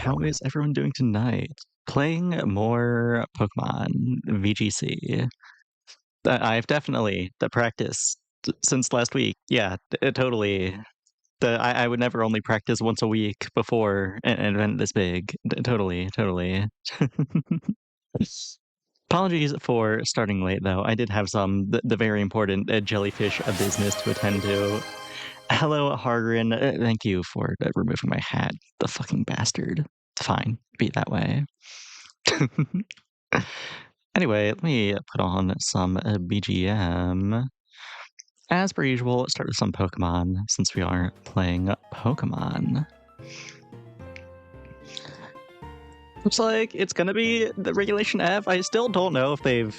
how is everyone doing tonight? Playing more Pokemon VGC. I've definitely the practice since last week. Yeah, totally. I would never only practice once a week before an event this big. Totally, totally. Apologies for starting late, though. I did have the very important jellyfish business to attend to. Hello, Hargren. Thank you for removing my hat. The fucking bastard. It's fine. Be that way. Anyway, let me put on some BGM. As per usual, let's start with some Pokemon since we are playing Pokemon. Looks like it's gonna be the Regulation F. I still don't know if they've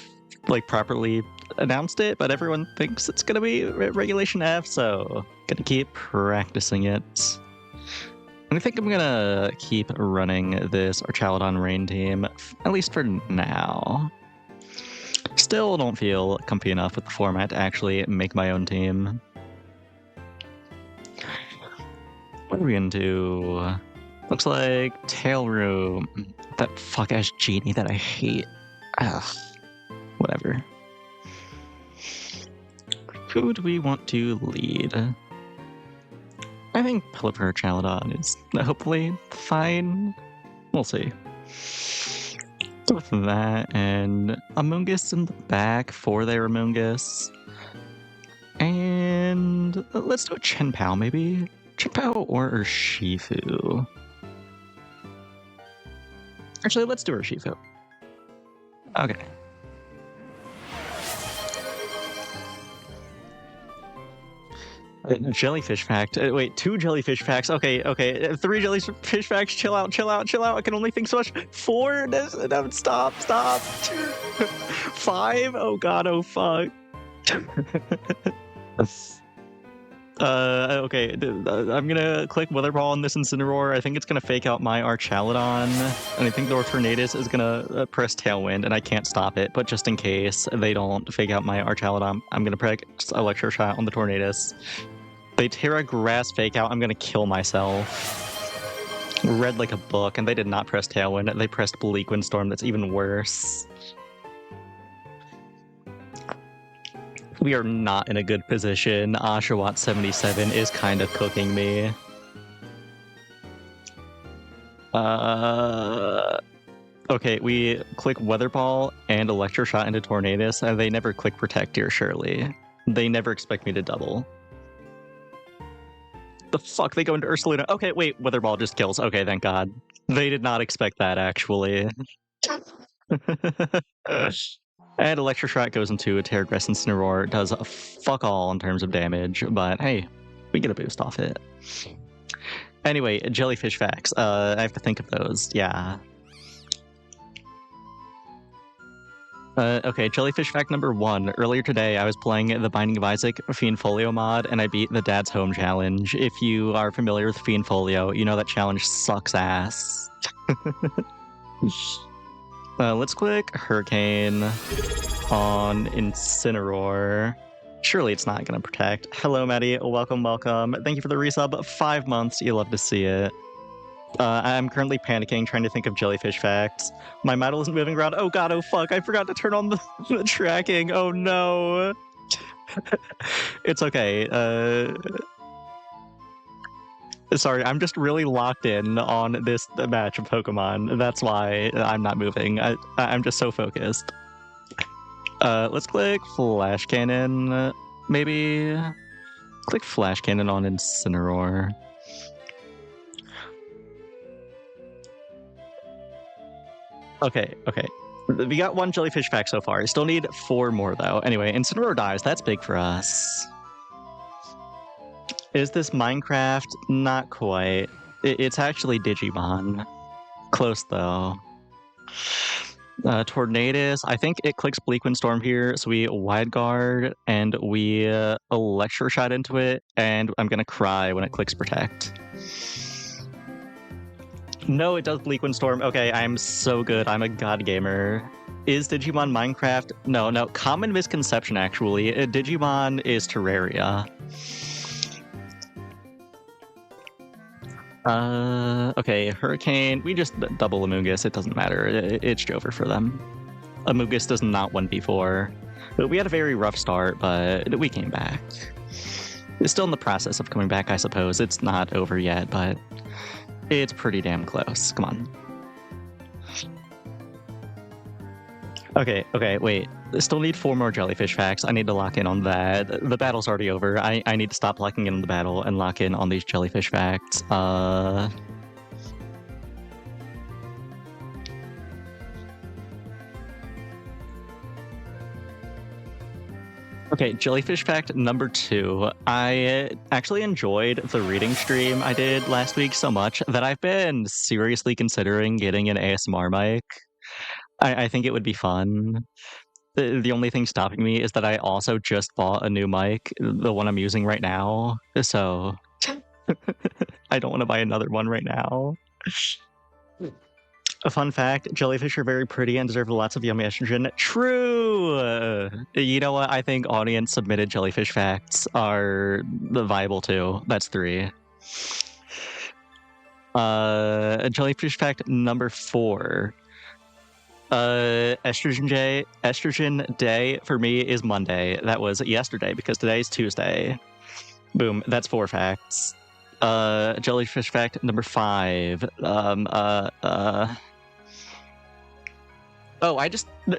properly announced it, but everyone thinks it's gonna be Regulation F, so gonna keep practicing it. And I think I'm gonna keep running this Archaludon Rain team, at least for now. Still don't feel comfy enough with the format to actually make my own team. What are we into? Looks like Tail Room. That fuck-ass genie that I hate. Ugh. Whatever. Who do we want to lead? I think Pelipper Archaludon is hopefully fine. We'll see. With that, and Amoonguss in the back for their Amoonguss. And let's do a Chenpao, maybe? Chenpao or Urshifu? Actually, let's do Urshifu. Okay. Jellyfish fact. Wait, 2 jellyfish facts. Okay. 3 jellyfish facts. Chill out. I can only think so much. 4. No, stop. 5. Oh god. Oh fuck. Okay. I'm gonna click Weather Ball on this Incineroar. I think it's gonna fake out my Archaludon, and I think the Tornadus is gonna press Tailwind, and I can't stop it. But just in case they don't fake out my Archaludon, I'm gonna press Electro Shot on the Tornadus. They Terra Grass fake out, I'm gonna kill myself. Read like a book, and they did not press Tailwind. They pressed Bleak Windstorm. That's even worse. We are not in a good position. Oshawott 77 is kind of cooking me. Okay, we click Weather Ball and Electro Shot into Tornadus, and they never click Protect here, surely. They never expect me to double. The fuck? They go into Ursaluna. Okay, wait, Weather Ball just kills. Okay, thank god. They did not expect that, actually. And Electro Shot goes into a Terra Grass Incineroar. Does fuck all in terms of damage, but hey, we get a boost off it. Anyway, jellyfish facts. I have to think of those. Yeah. Okay, jellyfish fact number 1. Earlier today, I was playing the Binding of Isaac Fiendfolio mod, and I beat the Dad's Home challenge. If you are familiar with Fiendfolio, you know that challenge sucks ass. Let's click Hurricane on Incineroar. Surely it's not going to protect. Hello, Maddie. Welcome. Thank you for the resub. 5 months. You love to see it. I'm currently panicking, trying to think of jellyfish facts. My model isn't moving around. Oh god, oh fuck. I forgot to turn on the tracking. Oh no. It's okay. Sorry, I'm just really locked in on this match of Pokemon. That's why I'm not moving. I'm just so focused. Let's click Flash Cannon. Maybe click Flash Cannon on Incineroar. Okay. We got 1 jellyfish fact so far. I still need 4 more, though. Anyway, Incineroar dies. That's big for us. Is this Minecraft? Not quite. It's actually Digimon. Close, though. Tornadus. I think it clicks Bleak Windstorm here, so we Wide Guard, and we Electro Shot into it, and I'm gonna cry when it clicks Protect. No, it does Bleak Windstorm. Okay, I'm so good. I'm a god gamer. Is Digimon Minecraft? No. Common misconception, actually. Digimon is Terraria. Okay, Hurricane. We just double Amoonguss. It doesn't matter. It's Jover for them. Amoonguss does not 1v4. We had a very rough start, but we came back. It's still in the process of coming back, I suppose. It's not over yet, but it's pretty damn close. Come on. Okay, wait. I still need 4 more jellyfish facts. I need to lock in on that. The battle's already over. I need to stop locking in on the battle and lock in on these jellyfish facts. Okay, jellyfish fact number 2. I actually enjoyed the reading stream I did last week so much that I've been seriously considering getting an ASMR mic. I think it would be fun. The only thing stopping me is that I also just bought a new mic, the one I'm using right now. So I don't want to buy another one right now. A fun fact, jellyfish are very pretty and deserve lots of yummy estrogen. True! You know what? I think audience submitted jellyfish facts are viable too. That's 3. Jellyfish fact number 4. Estrogen day for me is Monday. That was yesterday because today's Tuesday. Boom. That's 4 facts. Jellyfish fact number 5.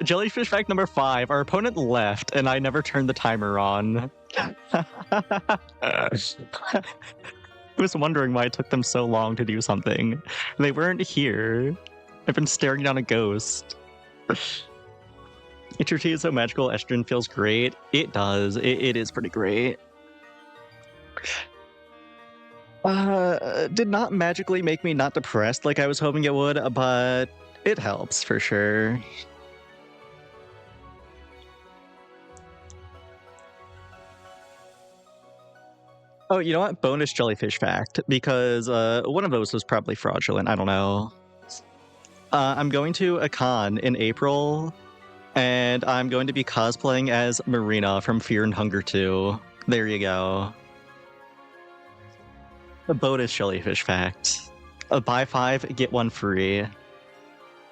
Jellyfish fact number 5. Our opponent left, and I never turned the timer on. I was wondering why it took them so long to do something. They weren't here. I've been staring down a ghost. HRT is so magical. Estrogen feels great. It does. It is pretty great. Did not magically make me not depressed like I was hoping it would, but it helps for sure. Oh, you know what? Bonus jellyfish fact, because one of those was probably fraudulent. I don't know. I'm going to a con in April, and I'm going to be cosplaying as Marina from Fear and Hunger 2. There you go. A bonus jellyfish fact. Buy 5, get 1 free.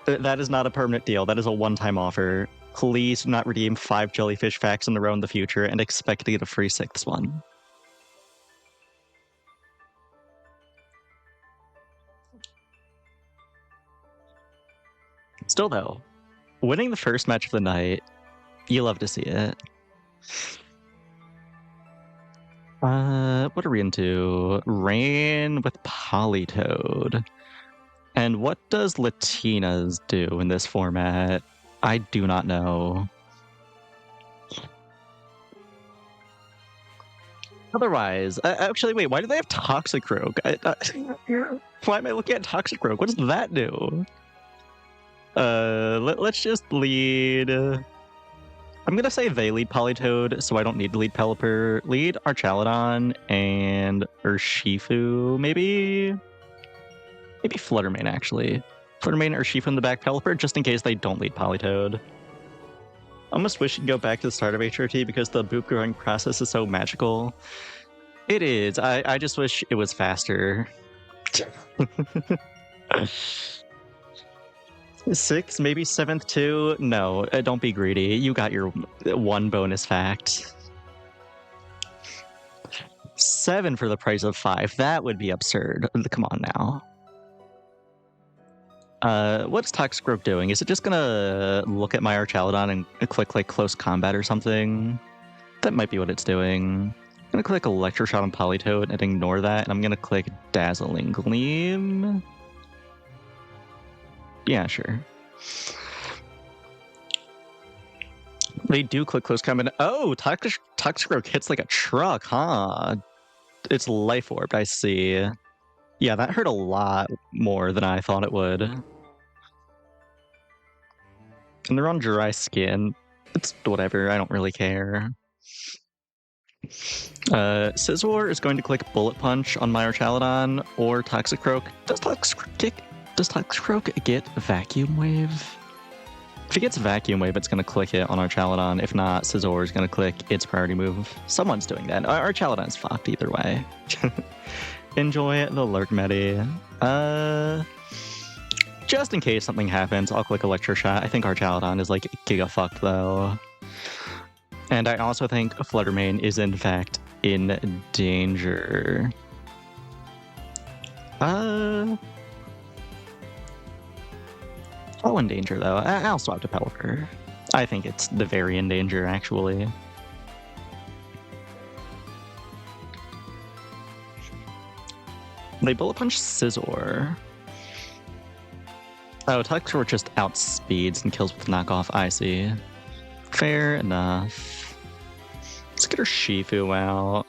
That is not a permanent deal. That is a one-time offer. Please do not redeem 5 jellyfish facts in a row in the future and expect to get a free 6th one. Still though, winning the first match of the night, you love to see it. What are we into? Rain with Polytoad. And what does Latinas do in this format? I do not know. Otherwise, actually, wait, why do they have Toxicroak? Why am I looking at Toxicroak? What does that do? Let's just lead... I'm gonna say they lead Polytoad, so I don't need to lead Pelipper. Lead Archaludon and Urshifu, maybe? Maybe Fluttermane, actually. Fluttermane, Urshifu in the back, Pelipper, just in case they don't lead Polytoad. I almost wish you could go back to the start of HRT because the boop growing process is so magical. It is. I just wish it was faster. 6th, maybe 7th too? No, don't be greedy. You got your 1 bonus fact. 7 for the price of 5. That would be absurd. Come on now. What's Toxicroak doing? Is it just gonna look at my Archaludon and click like close combat or something? That might be what it's doing. I'm gonna click Electroshock on Polytoad and ignore that, and I'm gonna click Dazzling Gleam. Yeah, sure. They do click close combat. Oh, Toxicroak hits like a truck, huh? It's Life Orb, I see. Yeah, that hurt a lot more than I thought it would. And they're on dry skin. It's whatever, I don't really care. Scizor is going to click Bullet Punch on my Archaludon or Toxicroak. Does Toxicroak get Vacuum Wave? If it gets Vacuum Wave, it's going to click it on Archaludon. If not, Scizor is going to click its priority move. Someone's doing that. Archaludon's fucked either way. enjoy the Lurk Medi. Just in case something happens, I'll click Electroshot. I think Archaludon is like giga fucked though. And I also think Fluttermane is in fact in danger. Oh, in danger though. I'll swap to Pelipper. I think it's the very in danger actually. They Bullet Punch Scizor. Oh, Tuxor just outspeeds and kills with knockoff. I see. Fair enough. Let's get her Shifu out.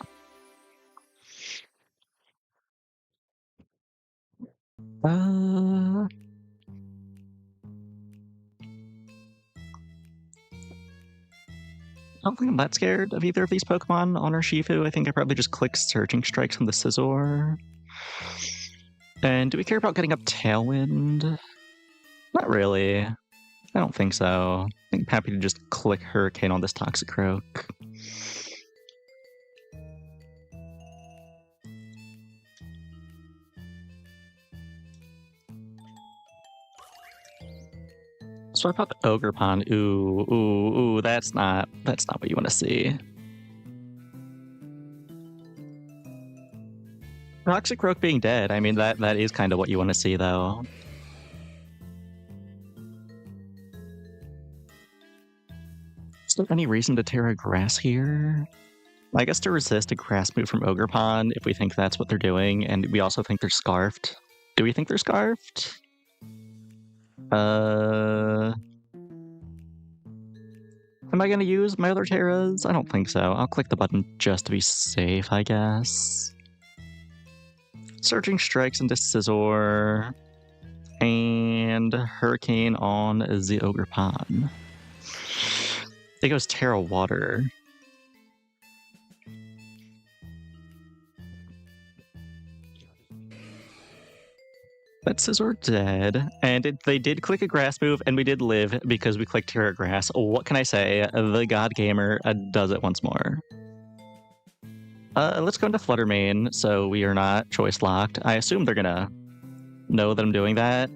I don't think I'm that scared of either of these Pokemon on our Shifu. I think I probably just click Surging Strikes on the Scizor. And do we care about getting up Tailwind? Not really. I don't think so. I think I'm happy to just click Hurricane on this Toxicroak. Swipe out Ogerpon. Ooh, that's not what you want to see. Toxicroak being dead, I mean that is kind of what you want to see though. Is there any reason to tear a Grass here? I guess to resist a Grass move from Ogerpon if we think that's what they're doing, and we also think they're Scarfed. Do we think they're Scarfed? Am I gonna use my other Terras? I don't think so. I'll click the button just to be safe, I guess. Surging Strikes into Scizor. And Hurricane on the Ogerpon. It goes Terra Water. That Scizor dead, and they did click a Grass move, and we did live because we clicked Terra Grass. What can I say? The God Gamer does it once more. Let's go into Fluttermane, so we are not choice locked. I assume they're gonna know that I'm doing that,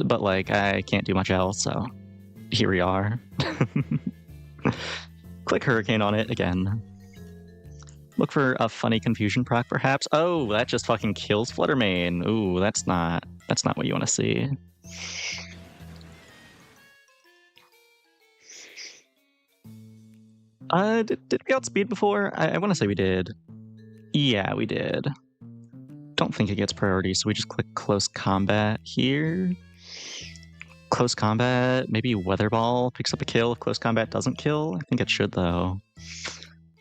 but like I can't do much else, so here we are. Click Hurricane on it again. Look for a funny confusion proc, perhaps. Oh, that just fucking kills Fluttermane. Ooh, that's not what you want to see. Did we outspeed before? I want to say we did. Yeah, we did. Don't think it gets priority, so we just click Close Combat here. Close Combat, maybe Weather Ball picks up a kill if Close Combat doesn't kill. I think it should, though.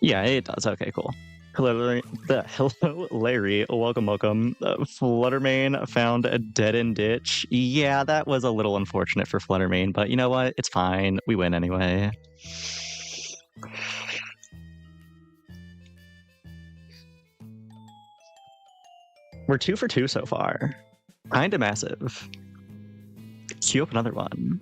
Yeah, it does. Okay, cool. Hello, Larry. Welcome. Fluttermane found dead in ditch. Yeah, that was a little unfortunate for Fluttermane, but you know what? It's fine. We win anyway. We're 2 for 2 so far. Kinda massive. Queue up another one.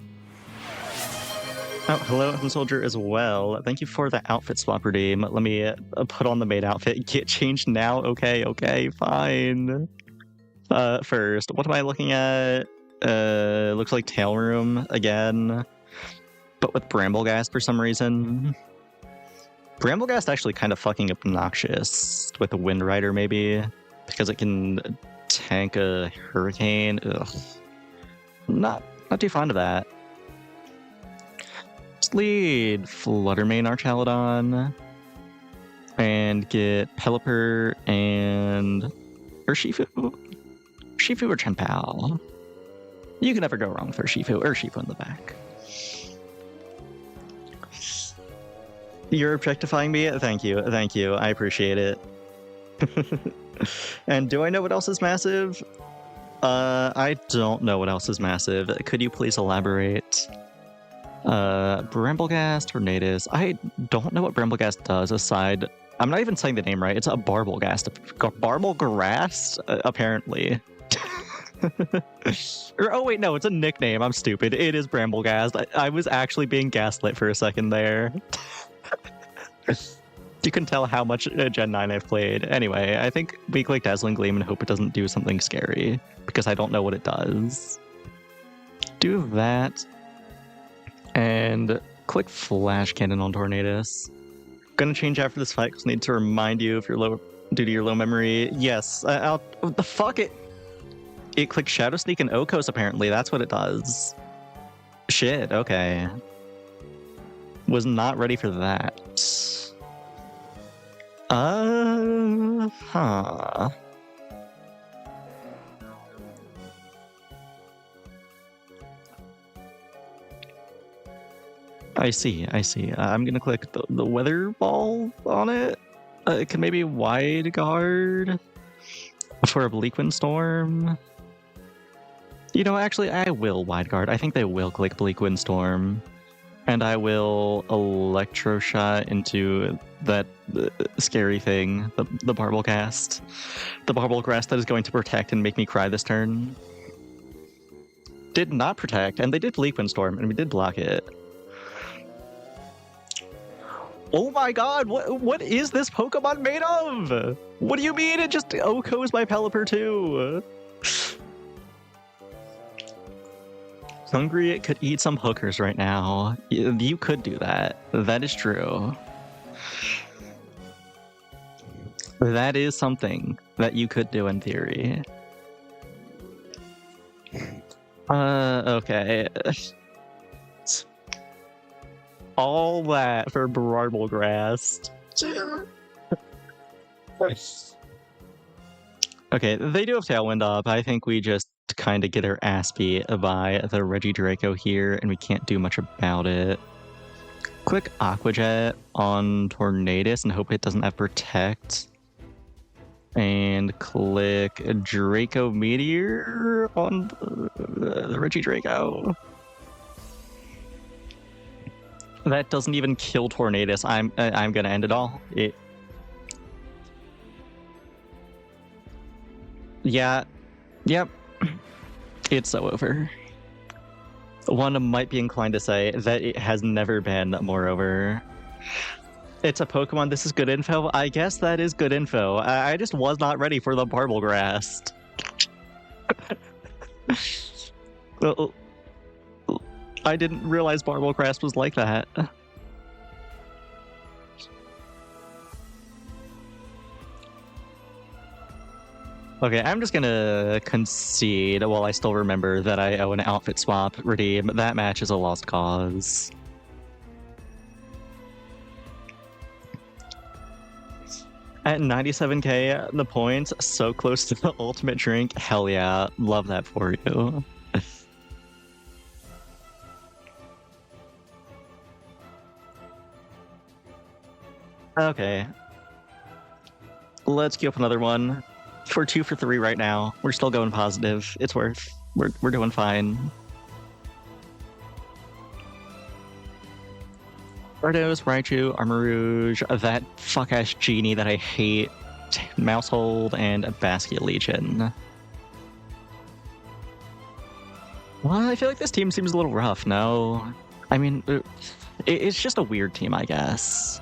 Oh, hello, Home Soldier as well. Thank you for the outfit swap redeem. Let me put on the maid outfit. Get changed now? Okay, fine. First, what am I looking at? Looks like Tail Room again, but with Bramblegast for some reason. Bramblegast actually kind of fucking obnoxious with the Wind Rider, maybe, because it can tank a Hurricane. Ugh. Not too fond of that. Lead Fluttermane Archaludon and get Pelipper and Urshifu or Chenpao. You can never go wrong with Urshifu in the back. You're objectifying me? Thank you. I appreciate it. And do I know what else is massive? I don't know what else is massive. Could you please elaborate? Bramblegast, Tornadus. I don't know what Bramblegast does aside. I'm not even saying the name right. It's a Barblegast. Barblegrass, apparently. Oh wait, no, it's a nickname. I'm stupid. It is Bramblegast. I was actually being gaslit for a second there. You can tell how much Gen 9 I've played. Anyway, I think we click Dazzling Gleam and hope it doesn't do something scary, because I don't know what it does. Do that, and click Flash Cannon on Tornadus. Gonna change after this fight, because I need to remind you if you're low due to your low memory. Yes, what the fuck? It clicks Shadow Sneak and Okos, apparently. That's what it does. Shit, okay. Was not ready for that. Huh. I see. I'm gonna click the Weather Ball on it. It can maybe Wide Guard for a Bleak Windstorm. You know, actually, I will Wide Guard. I think they will click Bleak Windstorm. And I will Electroshot into that scary thing, the Barbelcast. The Barbelcast that is going to protect and make me cry this turn. Did not protect, and they did Bleak Windstorm, and we did block it. Oh my god, what is this Pokemon made of? What do you mean it just Okos my Pelipper too? Hungry, it could eat some hookers right now. You could do that. That is true. That is something that you could do in theory. Okay. All that for Barbelgrass. Okay, they do have Tailwind up. I think we just kind of get our ass beat by the Regidrago here, and we can't do much about it. Click Aqua Jet on Tornadus and hope it doesn't have Protect. And click Draco Meteor on the Regidrago. That doesn't even kill Tornadus. I'm gonna end it all. Yeah. Yep. It's so over. One might be inclined to say that it has never been more over. It's a Pokemon, this is good info? I guess that is good info. I just was not ready for the Barbelgrass. Well, I didn't realize Barbelgrass was like that. Okay, I'm just gonna concede while I still remember that I owe an outfit swap redeem. That match is a lost cause. At 97k, the points, so close to the ultimate drink. Hell yeah, love that for you. Okay. Let's queue up another one. We're 2 for 3 right now. We're still going positive. It's worth. We're doing fine. Bardos, Raichu, Armarouge, that fuck-ass genie that I hate, Mousehold, and Basket Legion. Well, I feel like this team seems a little rough, no? I mean, it's just a weird team, I guess.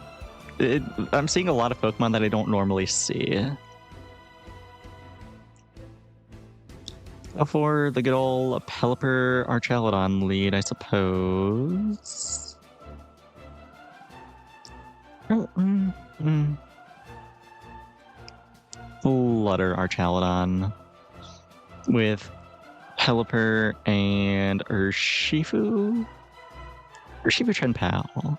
I'm seeing a lot of Pokemon that I don't normally see. For the good old Pelipper Archaludon lead, I suppose. Flutter Archaludon with Pelipper and Urshifu? Urshifu Chien-Pao.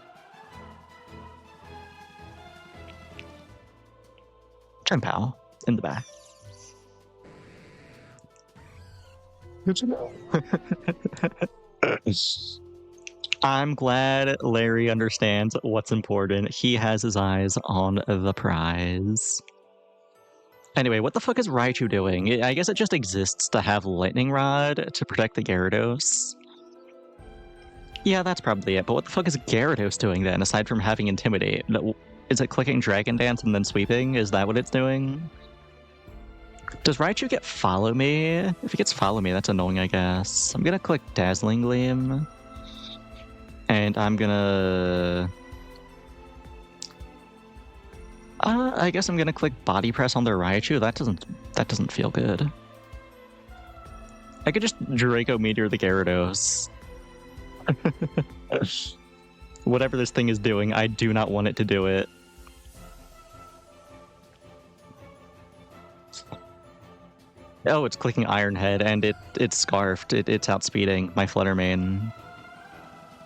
Chien-Pao in the back. Good to know. I'm glad Larry understands what's important. He has his eyes on the prize. Anyway, what the fuck is Raichu doing? I guess it just exists to have Lightning Rod to protect the Gyarados. Yeah, that's probably it. But what the fuck is Gyarados doing then, aside from having Intimidate? Is it clicking Dragon Dance and then sweeping? Is that what it's doing? Does Raichu get Follow Me? If he gets Follow Me, that's annoying, I guess. I'm gonna click Dazzling Gleam. And I'm gonna... I guess I'm gonna click body press on their Raichu. That doesn't feel good. I could just Draco Meteor the Gyarados. Whatever this thing is doing, I do not want it to do it. Oh, it's clicking Iron Head, and it's scarfed. It's outspeeding my Fluttermane.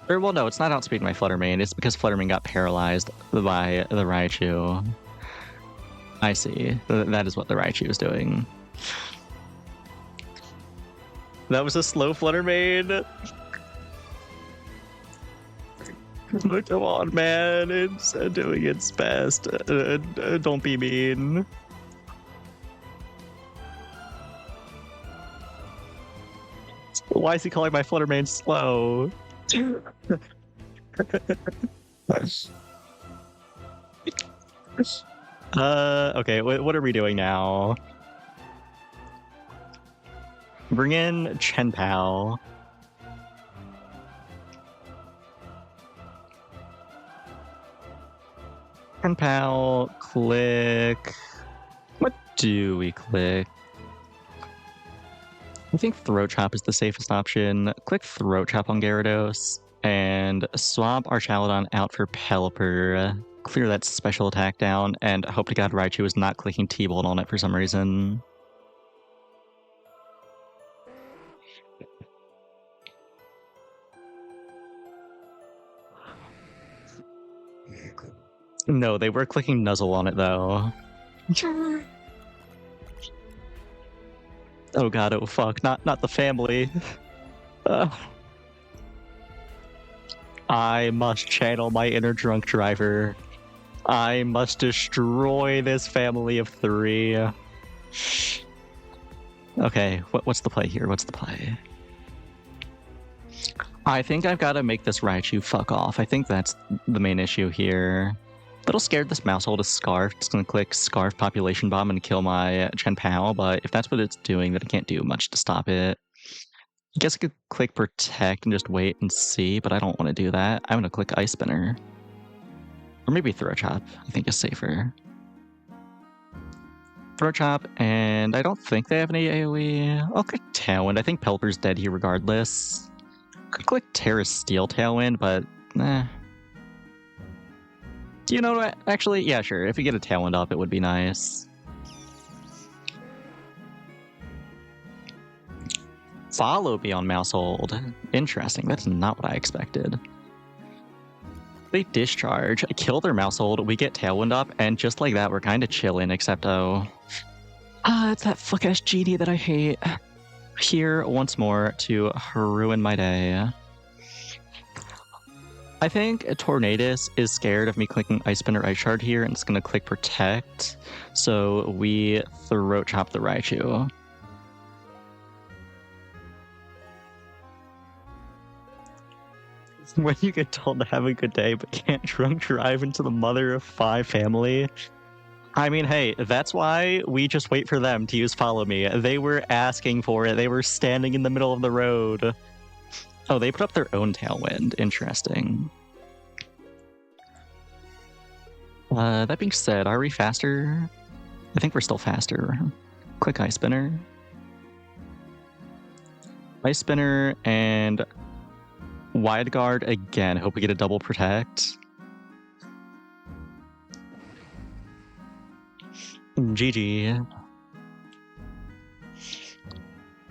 Or, well, no, it's not outspeeding my Fluttermane. It's because Fluttermane got paralyzed by the Raichu. I see. That is what the Raichu is doing. That was a slow Fluttermane. Come on, man. It's doing its best. Don't be mean. Why is he calling my Fluttermane slow? Okay, what are we doing now? Bring in Chen Pao. Chen Pao, click. What do we click? I think Throat Chop is the safest option. Click Throat Chop on Gyarados and swap our Chaladon out for Pelipper. Clear that special attack down, and hope to God Raichu is not clicking T-Bolt on it for some reason. No, they were clicking Nuzzle on it though. Oh god, oh fuck, not the family. I must channel my inner drunk driver. I must destroy this family of 3. Okay, what's the play here? What's the play? I think I've got to make this Raichu fuck off. I think that's the main issue here. Little scared this Mousehole is Scarf. It's going to click Scarf Population Bomb and kill my Chen Pao, but if that's what it's doing, then I can't do much to stop it. I guess I could click Protect and just wait and see, but I don't want to do that. I'm going to click Ice Spinner. Or maybe Throat Chop, I think is safer. Throat Chop, and I don't think they have any AoE. I'll click Tailwind. I think Pelipper's dead here regardless. Could click Terra Steel Tailwind, but you know what? Actually, yeah, sure. If we get a Tailwind up, it would be nice. Follow Beyond Mousehold. Interesting. That's not what I expected. They discharge, kill their Mousehold, we get Tailwind up, and just like that, we're kind of chilling, except it's that fuck-ass genie that I hate. Here once more to ruin my day. I think Tornadus is scared of me clicking Ice Spin or Ice Shard here, and it's going to click Protect, so we Throat Chop the Raichu. When you get told to have a good day but can't drunk drive into the mother of 5 family, I mean, hey, that's why we just wait for them to use Follow Me. They were asking for it. They were standing in the middle of the road. Oh, they put up their own Tailwind. Interesting. That being said, are we faster? I think we're still faster. Click Ice Spinner. Ice Spinner and Wide Guard again. Hope we get a double Protect. GG.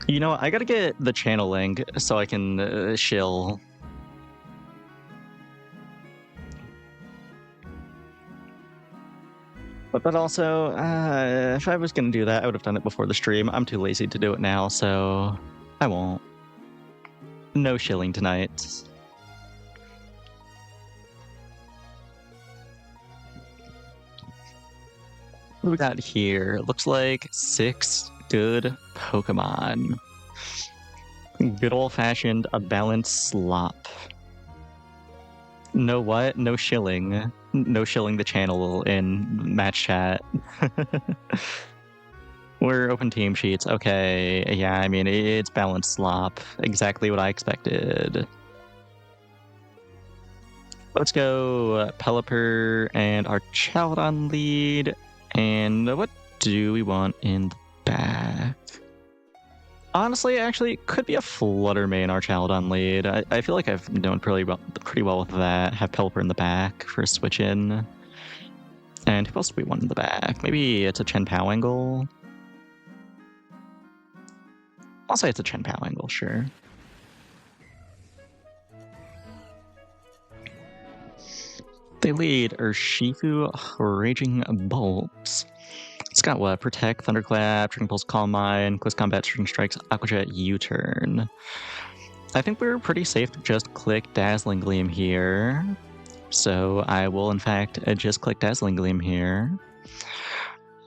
You know, I gotta get the channeling so I can shill. But also, if I was gonna do that, I would have done it before the stream. I'm too lazy to do it now, so I won't. No shilling tonight. What we got here? Looks like 6 good Pokemon. Good old-fashioned a balanced slop. No what? No shilling. No shilling the channel in match chat. We're open team sheets. Okay, yeah, I mean, it's balanced slop. Exactly what I expected. Let's go Pelipper and our Chaladon lead. And what do we want in the back? Honestly, actually, it could be a Flutter Mane, our Chaladon lead. I feel like I've done pretty well with that. Have Pelipper in the back for a switch in. And who else do we want in the back? Maybe it's a Chen Pao angle. I'll say it's a Chen Pao angle, sure. They lead Urshifu, Raging Bolts. It's got what? Protect, Thunderclap, Training Pulse, Calm Mind, Close Combat, String Strikes, Aqua Jet, U-Turn. I think we're pretty safe to just click Dazzling Gleam here. So I will, in fact, just click Dazzling Gleam here.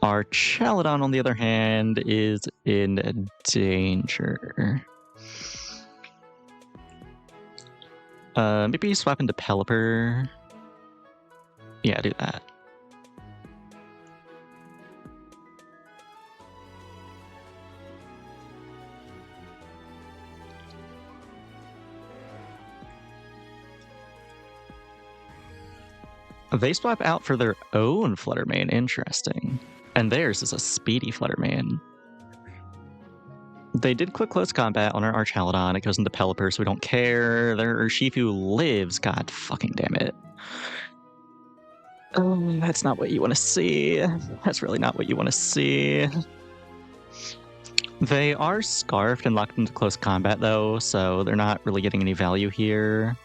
Our Chaladon, on the other hand, is in danger. Maybe swap into Pelipper. Yeah, do that. They swap out for their own Flutter Mane. Interesting. And theirs is a speedy Flutter Mane. They did click Close Combat on our Chaladon. It goes into Pelipper, so we don't care. Their Urshifu lives. God fucking damn it. Oh, that's not what you want to see. That's really not what you want to see. They are scarfed and locked into Close Combat, though, so they're not really getting any value here.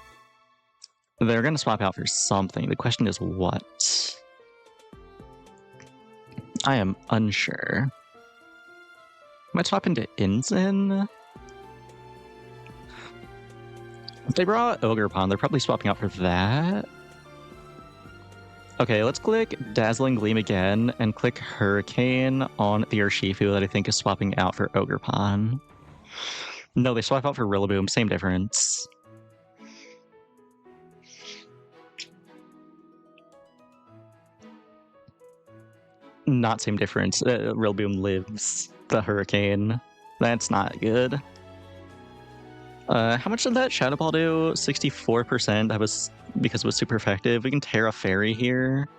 They're going to swap out for something. The question is what? I am unsure. Might swap into Inzin? If they brought Ogerpon, they're probably swapping out for that. Okay, let's click Dazzling Gleam again and click Hurricane on the Urshifu that I think is swapping out for Ogerpon. No, they swap out for Rillaboom. Same difference. Not same difference. Rillaboom lives the Hurricane. That's not good. How much did that Shadow Ball do? 64%. That was because it was super effective. We can Terra Fairy here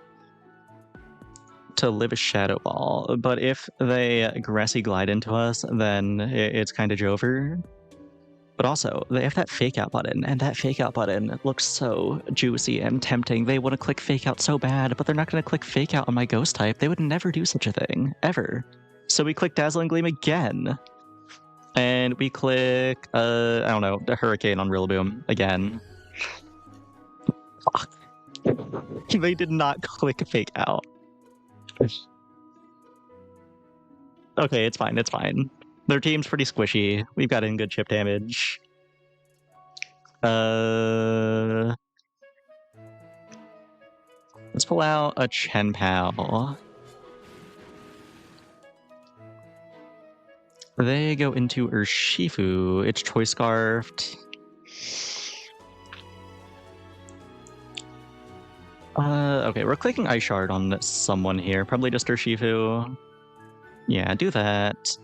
to live a Shadow Ball. But if they Grassy Glide into us, then it's kind of over. But also, they have that Fake Out button, and that Fake Out button looks so juicy and tempting. They want to click Fake Out so bad, but they're not going to click Fake Out on my Ghost type. They would never do such a thing, ever. So we click Dazzling Gleam again. And we click, I don't know, the Hurricane on Rillaboom again. Fuck. They did not click Fake Out. Okay, it's fine, it's fine. Their team's pretty squishy. We've got in good chip damage. Let's pull out a Chen Pao. They go into Urshifu. It's Choice Scarfed. Okay, we're clicking Ice Shard on someone here. Probably just Urshifu. Yeah, do that.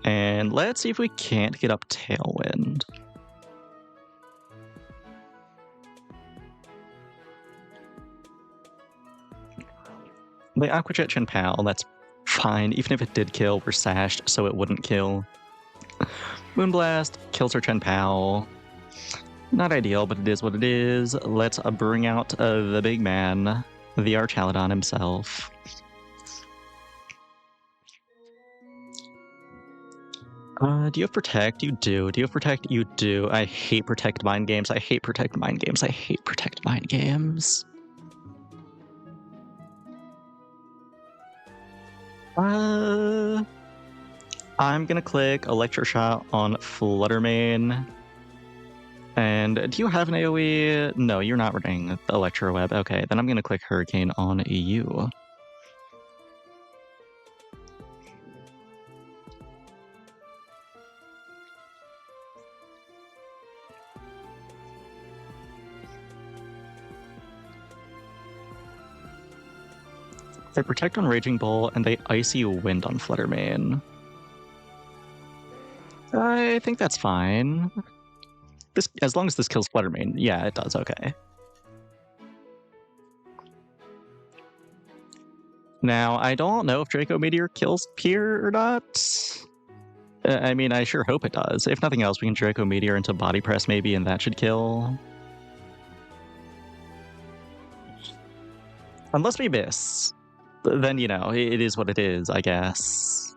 And let's see if we can't get up Tailwind. The Aqua Jet Chen Pao, that's fine. Even if it did kill, we're sashed, so it wouldn't kill. Moonblast kills our Chen Pao. Not ideal, but it is what it is. Let's bring out the big man, the Archaladon himself. Do you have Protect? You do. Do you have Protect? You do. I hate Protect Mind Games. I hate Protect Mind Games. I hate Protect Mind Games. I'm gonna click Electroshock on Fluttermane. And do you have an AoE? No, you're not running Electro Web. Okay, then I'm gonna click Hurricane on you. They Protect on Raging Bull, and they Icy Wind on Fluttermane. I think that's fine. This, as long as this kills Fluttermane, yeah, it does, okay. Now, I don't know if Draco Meteor kills Pier or not. I mean, I sure hope it does. If nothing else, we can Draco Meteor into Body Press maybe, and that should kill. Unless we miss. Then, you know, it is what it is, I guess.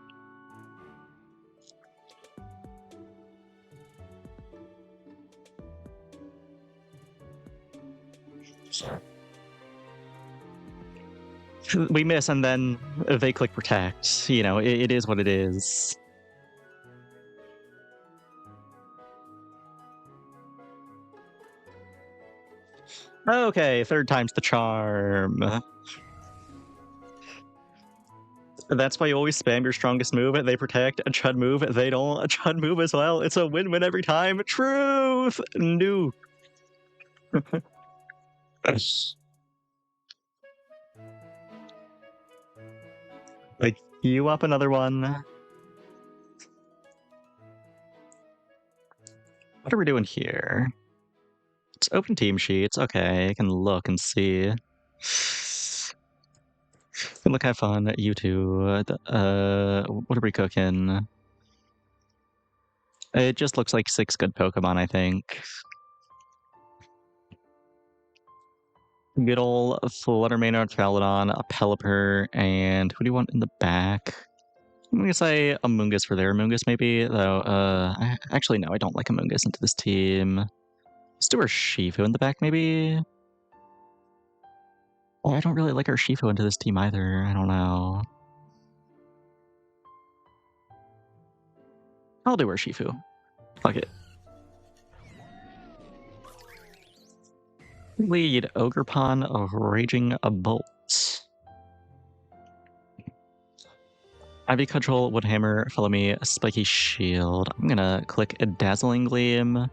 We miss, and then they click Protect. You know, it is what it is. Okay, third time's the charm. That's why you always spam your strongest move. They protect. A Chud move. They don't. A Chud move as well. It's a win-win every time. Truth! New. Like, you up another one. What are we doing here? It's open team sheets. Okay, I can look and see. Can look, have fun. You two. What are we cooking? It just looks like 6 good Pokemon, I think. Good ol' Fluttermane, Archaludon, a Pelipper, and who do you want in the back? I'm gonna say Amoonguss for their Amoonguss, maybe. Though, actually, no, I don't like Amoonguss into this team. Let's do our Shifu in the back, maybe? Oh, I don't really like our Shifu into this team either. I don't know. I'll do our Shifu. Fuck it. Lead Ogerpon of Raging Bolt. Ivy Cudgel, Woodhammer, Follow Me, Spiky Shield. I'm gonna click a Dazzling Gleam.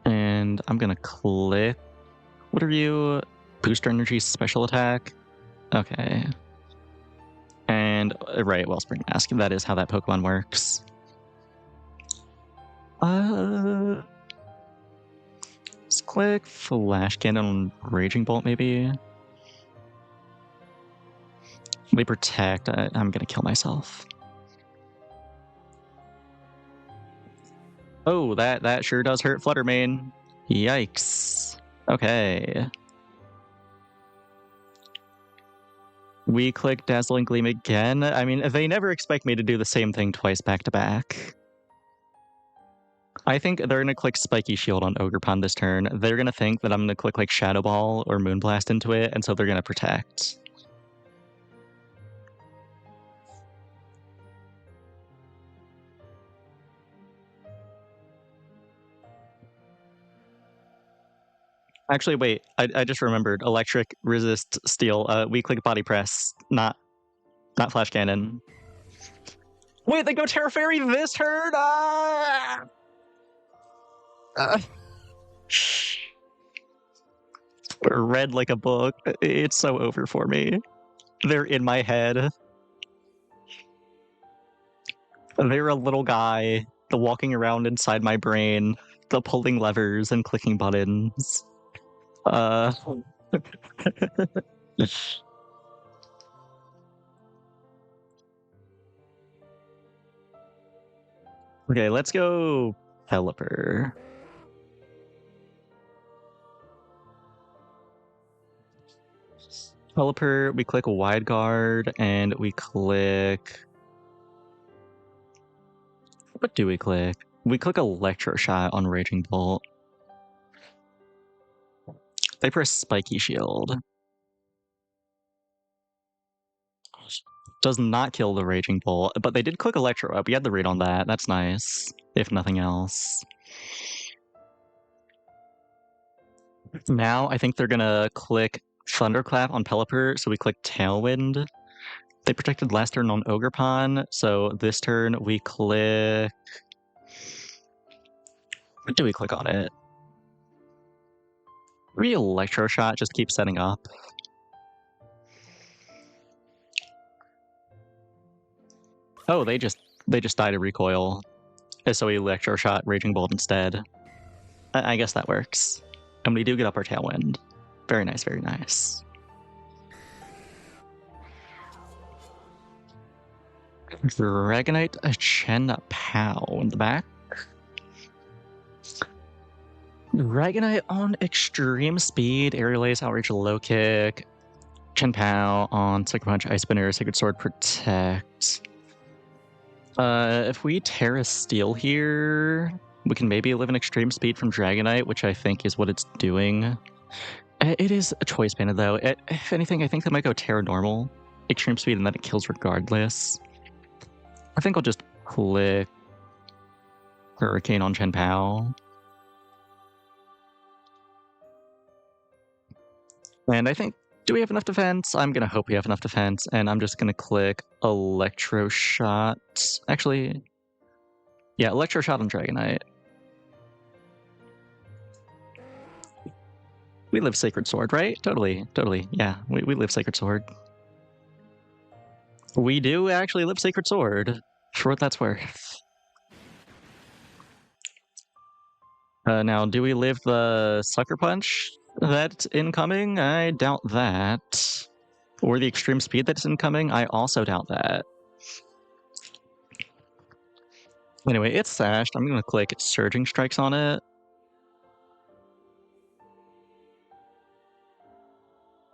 And I'm gonna click. What are you? Booster Energy Special Attack. Okay. And right, Wellspring Mask. That is how that Pokemon works. Let's click Flash Cannon on Raging Bolt, maybe. We protect. I'm gonna kill myself. Oh, that sure does hurt Fluttermane. Yikes. Okay. We click Dazzling Gleam again. I mean, they never expect me to do the same thing twice back to back. I think they're going to click Spiky Shield on Ogerpon this turn. They're going to think that I'm going to click like Shadow Ball or Moonblast into it, and so they're going to protect. Actually, wait, I just remembered. Electric, Resist, Steel. We click Body Press, not Flash Cannon. Wait, they go Terra Fairy this turn? Read like a book. It's so over for me. They're in my head. They're a little guy, the walking around inside my brain, the pulling levers and clicking buttons. Okay, let's go Pelipper. Pelipper, we click Wide Guard, and we click... What do we click? We click Electro Shot on Raging Bolt. They press Spiky Shield. Does not kill the Raging Bolt, but they did click Electro Up. We had the read on that. That's nice, if nothing else. Now I think they're gonna click Thunderclap on Pelipper, so we click Tailwind. They protected last turn on Ogerpon, so this turn we click... What do we click on it? Electro Shot, just keep setting up. Oh, they just died a recoil. So we Electro Shot Raging Bolt instead. I guess that works. And we do get up our Tailwind. Very nice, very nice. Dragonite Chen Pao in the back. Dragonite on extreme speed, aerial ace, outreach, low kick. Chen Pao on Sucker Punch, Ice Spinner, Sacred Sword, Protect. If we Terra Steel here, we can maybe live in extreme speed from Dragonite, which I think is what it's doing. It is a choice banded though. If anything, I think that might go Terra Normal, extreme speed, and then it kills regardless. I think I'll just click Hurricane on Chen Pao. And I think, do we have enough defense? I'm going to hope we have enough defense, and I'm just going to click Electro Shot. Actually, yeah, Electro Shot on Dragonite. We live Sacred Sword, right? Totally. Yeah, we live Sacred Sword. We do actually live Sacred Sword, for what that's worth. Now, do we live the Sucker Punch that's incoming? I doubt that. Or the extreme speed that's incoming? I also doubt that. Anyway, it's sashed. I'm going to click Surging Strikes on it.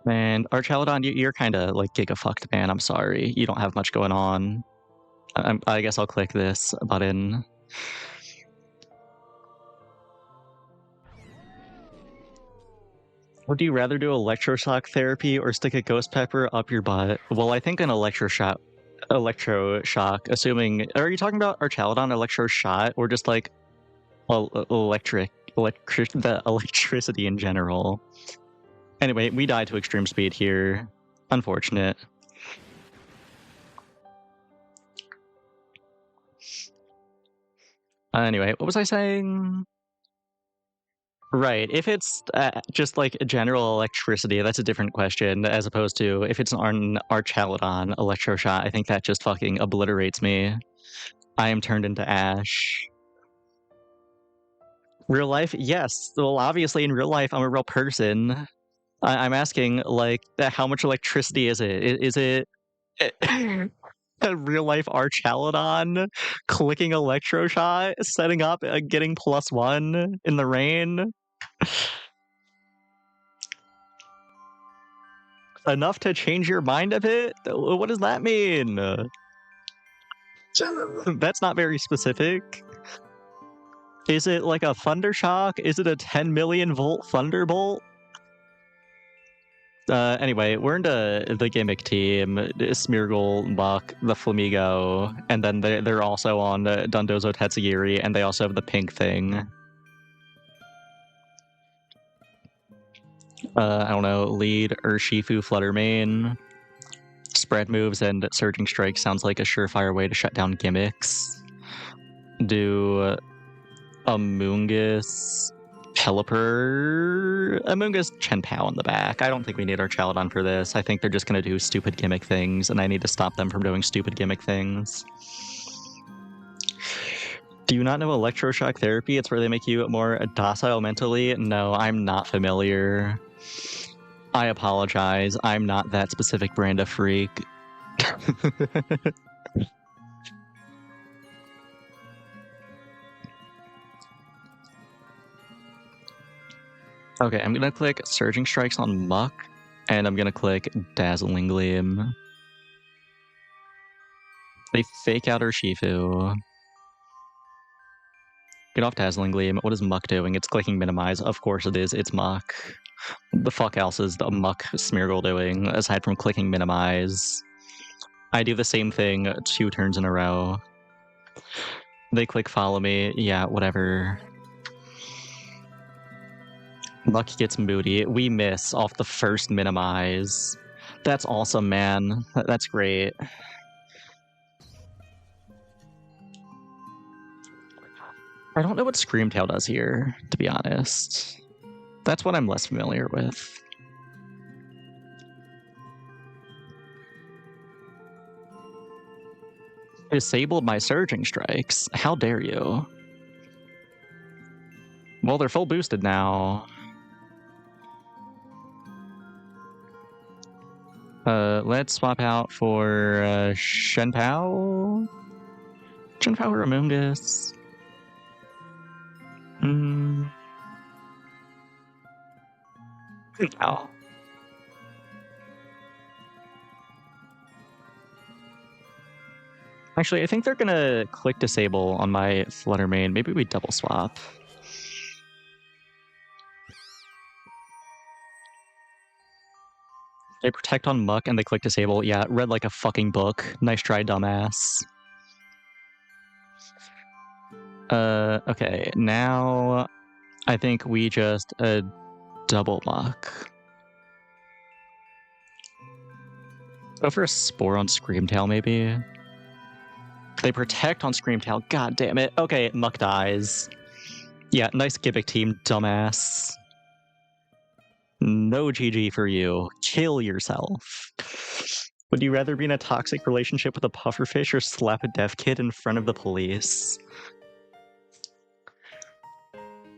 And Archaludon, you're kind of like giga-fucked, man. I'm sorry. You don't have much going on. I guess I'll click this button. Would you rather do electroshock therapy or stick a ghost pepper up your butt? Well, I think an electroshock, assuming... Are you talking about Archaludon electroshot or just like the electricity in general? Anyway, we died to extreme speed here. Unfortunate. Anyway, what was I saying? Right, if it's just like general electricity, that's a different question, as opposed to if it's an Archaludon electroshot, I think that just fucking obliterates me. I am turned into ash. Real life? Yes. Well, obviously in real life, I'm a real person. I'm asking, like, how much electricity is it? Is it a real life Archaludon clicking electroshot, setting up, getting +1 in the rain? Enough to change your mind a bit? What does that mean? That's not very specific. Is it like a Thundershock? Is it a 10 million volt Thunderbolt? Anyway, we're into the gimmick team, Smeargle, Buck, the Flamigo, and then they're also on Dundozo Tatsugiri, and they also have the pink thing. I don't know, lead Urshifu Fluttermane. Spread moves and Surging Strike sounds like a surefire way to shut down gimmicks. Do Amoonguss Pelipper. Amoonguss Chen Pao in the back. I don't think we need Archaludon for this. I think they're just going to do stupid gimmick things, and I need to stop them from doing stupid gimmick things. Do you not know electroshock therapy? It's where they make you more docile mentally. No, I'm not familiar. I apologize. I'm not that specific brand of freak. Okay, I'm gonna click Surging Strikes on Muck, and I'm gonna click Dazzling Gleam. They fake out Urshifu. Get off Dazzling Gleam. What is Muck doing? It's clicking Minimize. Of course it is. It's Muck. The fuck else is the Muck Smeargle doing, aside from clicking Minimize? I do the same thing 2 turns in a row. They click Follow Me. Yeah, whatever. Muck gets moody. We miss off the first Minimize. That's awesome, man. That's great. I don't know what Screamtail does here, to be honest. That's what I'm less familiar with. Disabled my Surging Strikes. How dare you? Well, they're full boosted now. Let's swap out for Shenpao. Shenpao or Amoongus. Oh. Actually, I think they're gonna click disable on my Flutter main. Maybe we double swap. They protect on Muck and they click disable. Yeah, read like a fucking book. Nice try, dumbass. Okay, now I think we just double Muck. Go for a Spore on Screamtail, maybe. They protect on Screamtail. God damn it. Okay, Muck dies. Yeah, nice gimmick team, dumbass. No GG for you. Kill yourself. Would you rather be in a toxic relationship with a pufferfish or slap a deaf kid in front of the police?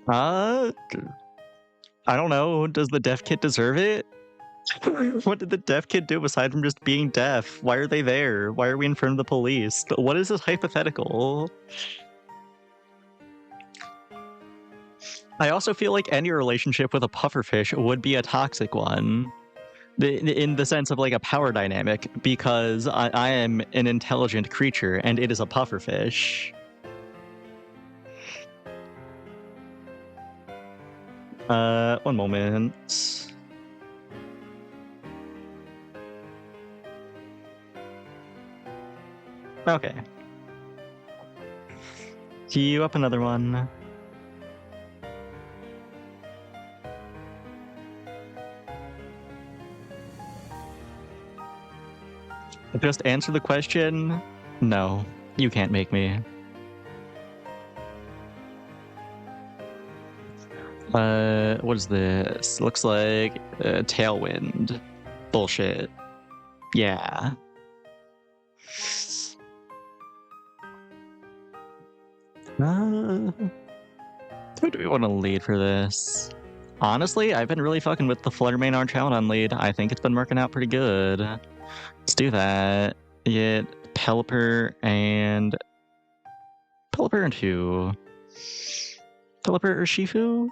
I don't know. Does the deaf kid deserve it? What did the deaf kid do aside from just being deaf? Why are they there? Why are we in front of the police? What is this hypothetical? I also feel like any relationship with a pufferfish would be a toxic one. In the sense of like a power dynamic, because I am an intelligent creature and it is a pufferfish. One moment. Okay. Queue up another one. Just answer the question. No, you can't make me. What is this? Looks like Tailwind. Bullshit. Yeah. Who do we want to lead for this? Honestly, I've been really fucking with the Flutter main Archaeodon lead. I think it's been working out pretty good. Let's do that. Get Pelipper and who? Pelipper or Shifu?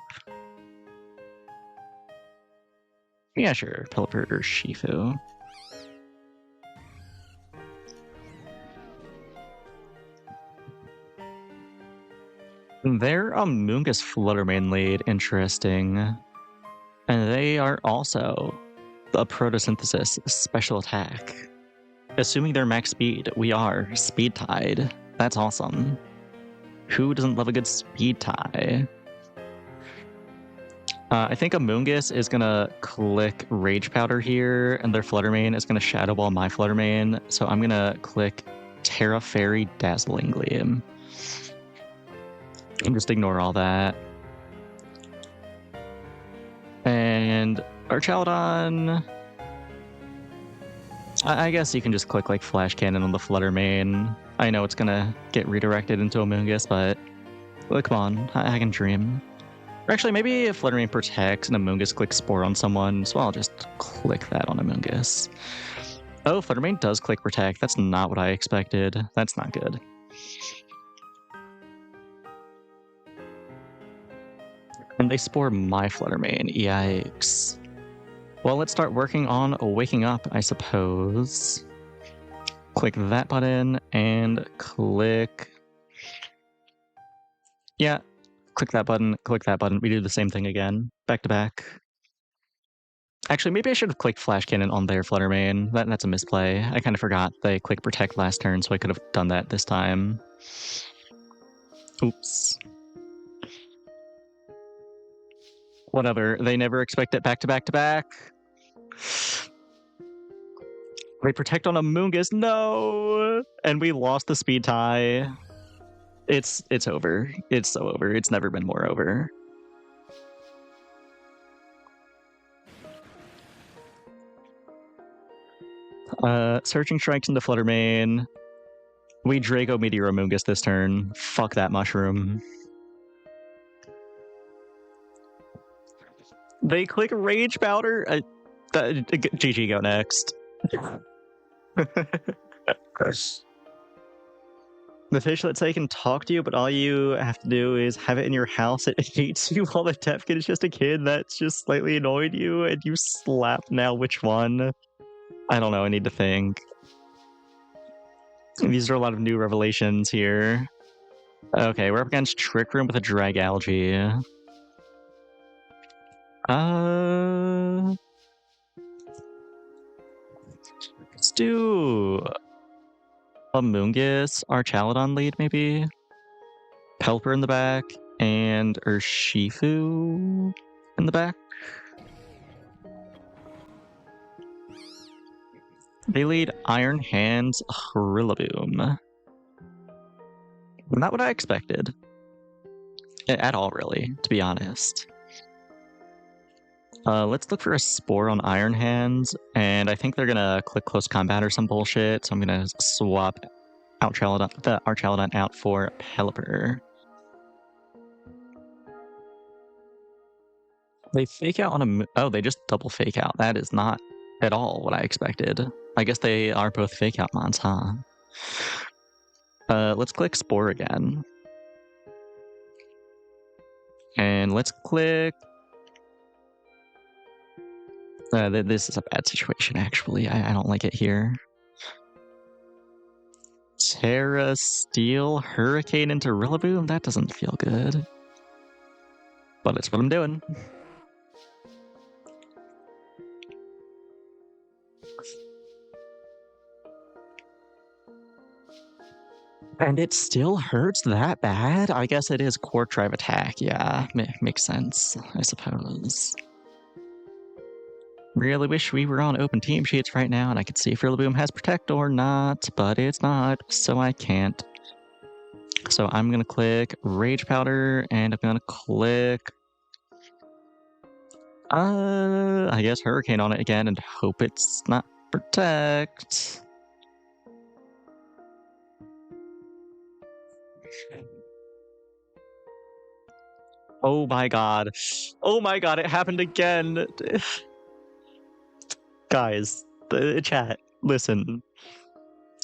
Yeah, sure. Pelipper or Shifu. Their Amoongus Flutter main lead, interesting. And they are also a Photosynthesis special attack. Assuming they're max speed, we are speed tied. That's awesome. Who doesn't love a good speed tie? I think Amoongus is gonna click Rage Powder here, and their Flutter main is gonna Shadow Ball my Flutter main. So I'm gonna click Terra Fairy Dazzling Gleam. And just ignore all that. And Archaeodon, I guess you can just click like Flash Cannon on the Flutter main. I know it's gonna get redirected into Amoongus, but come on, I can dream. Or actually, maybe if Flutter main protects and Amoongus clicks Spore on someone, so I'll just click that on Amoongus. Oh, Flutter main does click Protect. That's not what I expected. That's not good. And they Spore my Flutter main. Yikes. Well, let's start working on waking up, I suppose. Click that button and click... Yeah, click that button, click that button. We do the same thing again, back to back. Actually, maybe I should have clicked Flash Cannon on their Flutter main. That's a misplay. I kind of forgot they click Protect last turn, so I could have done that this time. Oops. Whatever, they never expect it back to back to back. They protect on Amoongus, no! And we lost the speed tie. It's over. It's so over. It's never been more over. Searching Strikes into Flutter main. We Draco Meteor Amoongus this turn. Fuck that mushroom. They click Rage Powder. GG, go next. The fish, let's say, can talk to you, but all you have to do is have it in your house. It hates you while the deaf kid is just a kid that's just slightly annoyed you, and you slap now which one? I don't know, I need to think. These are a lot of new revelations here. Okay, we're up against Trick Room with a Drag Algae. Let's do a Moongus, Archaludon lead, maybe? Pelipper in the back, and Urshifu in the back. They lead Iron Hands, Rillaboom. Not what I expected. At all, really, to be honest. Let's look for a Spore on Iron Hands, and I think they're gonna click Close Combat or some bullshit, so I'm gonna swap the Archaludon out for Pelipper. They fake out on a... Oh, they just double fake out. That is not at all what I expected. I guess they are both fake out mons, huh? Let's click Spore again. And let's click... this is a bad situation, actually. I don't like it here. Terra Steel Hurricane into Rillaboom? That doesn't feel good. But it's what I'm doing. And it still hurts that bad? I guess it is Quark Drive attack. Yeah, makes sense, I suppose. Really wish we were on open team sheets right now and I could see if Rillaboom has Protect or not, but it's not, so I can't. So I'm gonna click Rage Powder, and I'm gonna click... I guess Hurricane on it again and hope it's not Protect. Oh my god. Oh my god, it happened again. Guys, the chat, listen.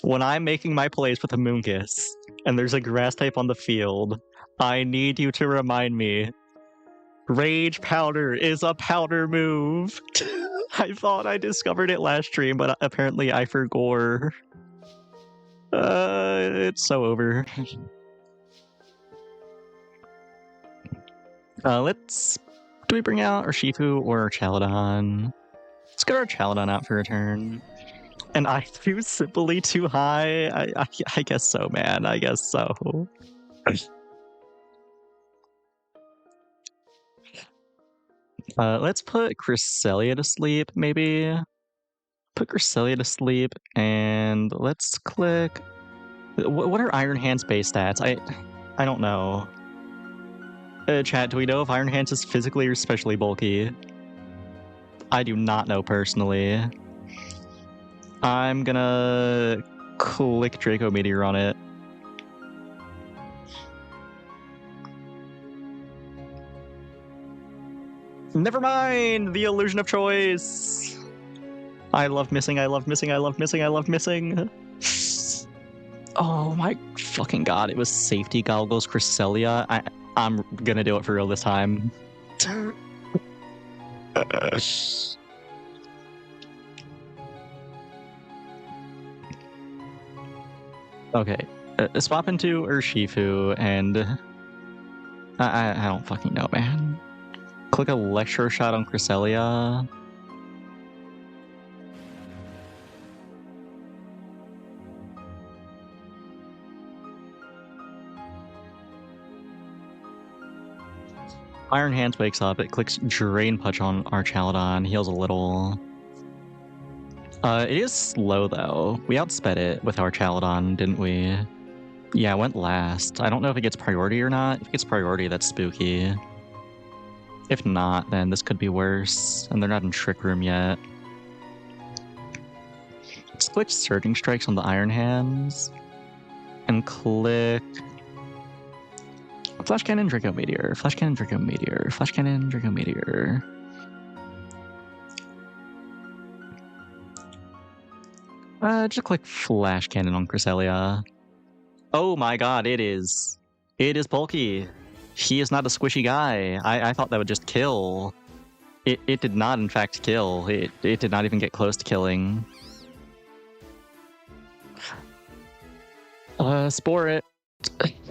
When I'm making my plays with a Moongus, and there's a grass type on the field, I need you to remind me. Rage Powder is a powder move. I thought I discovered it last stream, but apparently I forgot. It's so over. Do we bring out Urshifu or Archaludon? Let's get Archaludon out for a turn. And I threw simply too high? I guess so, man. I guess so. Let's put Cresselia to sleep, maybe. Put Cresselia to sleep, and let's click... What are Iron Hands base stats? I don't know. Chat, do we know if Iron Hands is physically or especially bulky? I do not know personally. I'm gonna click Draco Meteor on it. Never mind! The illusion of choice! I love missing, I love missing, I love missing, I love missing. Oh my fucking god, it was Safety Goggles Cresselia. I'm gonna do it for real this time. Okay, swap into Urshifu, and I don't fucking know, man. Click Electro Shot on Cresselia. Iron Hands wakes up, it clicks Drain Punch on Archaludon, heals a little. It is slow though. We outsped it with Archaludon, didn't we? Yeah, it went last. I don't know if it gets priority or not. If it gets priority, that's spooky. If not, then this could be worse, and they're not in Trick Room yet. Let's click Surging Strikes on the Iron Hands, and click... Flash Cannon, Draco Meteor. Flash Cannon, Draco Meteor. Flash Cannon, Draco Meteor. Just click Flash Cannon on Cresselia. Oh my god, it is. It is bulky. He is not a squishy guy. I thought that would just kill. It did not, in fact, kill. It did not even get close to killing. Spore it.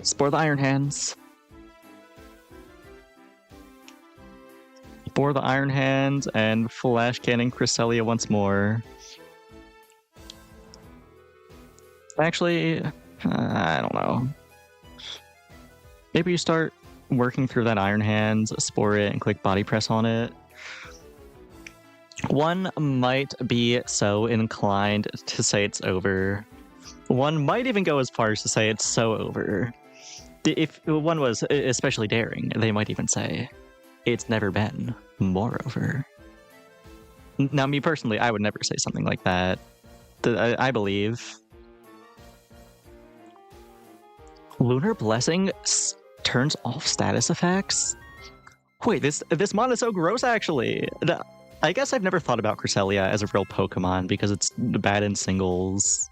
Spore the Iron Hands. Spore the Iron Hands and Flash Cannon Cresselia once more. Actually, I don't know. Maybe you start working through that Iron Hands, spore it, and click Body Press on it. One might be so inclined to say it's over. One might even go as far as to say it's so over. If one was especially daring, they might even say, it's never been more over. Now, me personally, I would never say something like that. I believe. Lunar Blessing turns off status effects? Wait, this mon is so gross, actually. I guess I've never thought about Cresselia as a real Pokemon because it's bad in singles.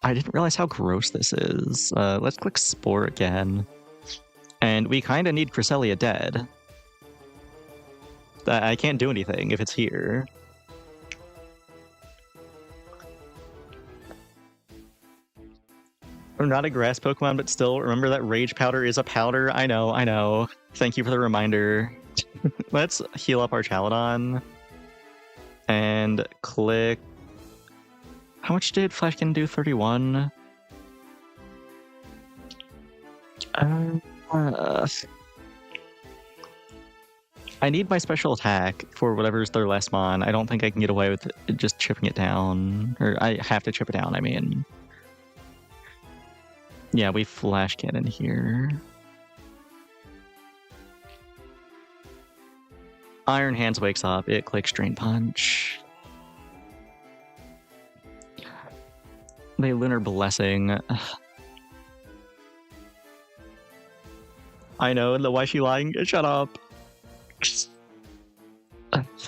I didn't realize how gross this is. Let's click Spore again. And we kind of need Cresselia dead. I can't do anything if it's here. I'm not a grass Pokemon, but still, remember that Rage Powder is a powder? I know. Thank you for the reminder. Let's heal up our Chaladon. And click... How much did Flashkin do? 31? I need my special attack for whatever's their last mon. I don't think I can get away with just chipping it down. Or I have to chip it down, I mean. Yeah, we Flash Cannon here. Iron Hands wakes up. It clicks Drain Punch. They Lunar Blessing. I know, why is she lying? Shut up. So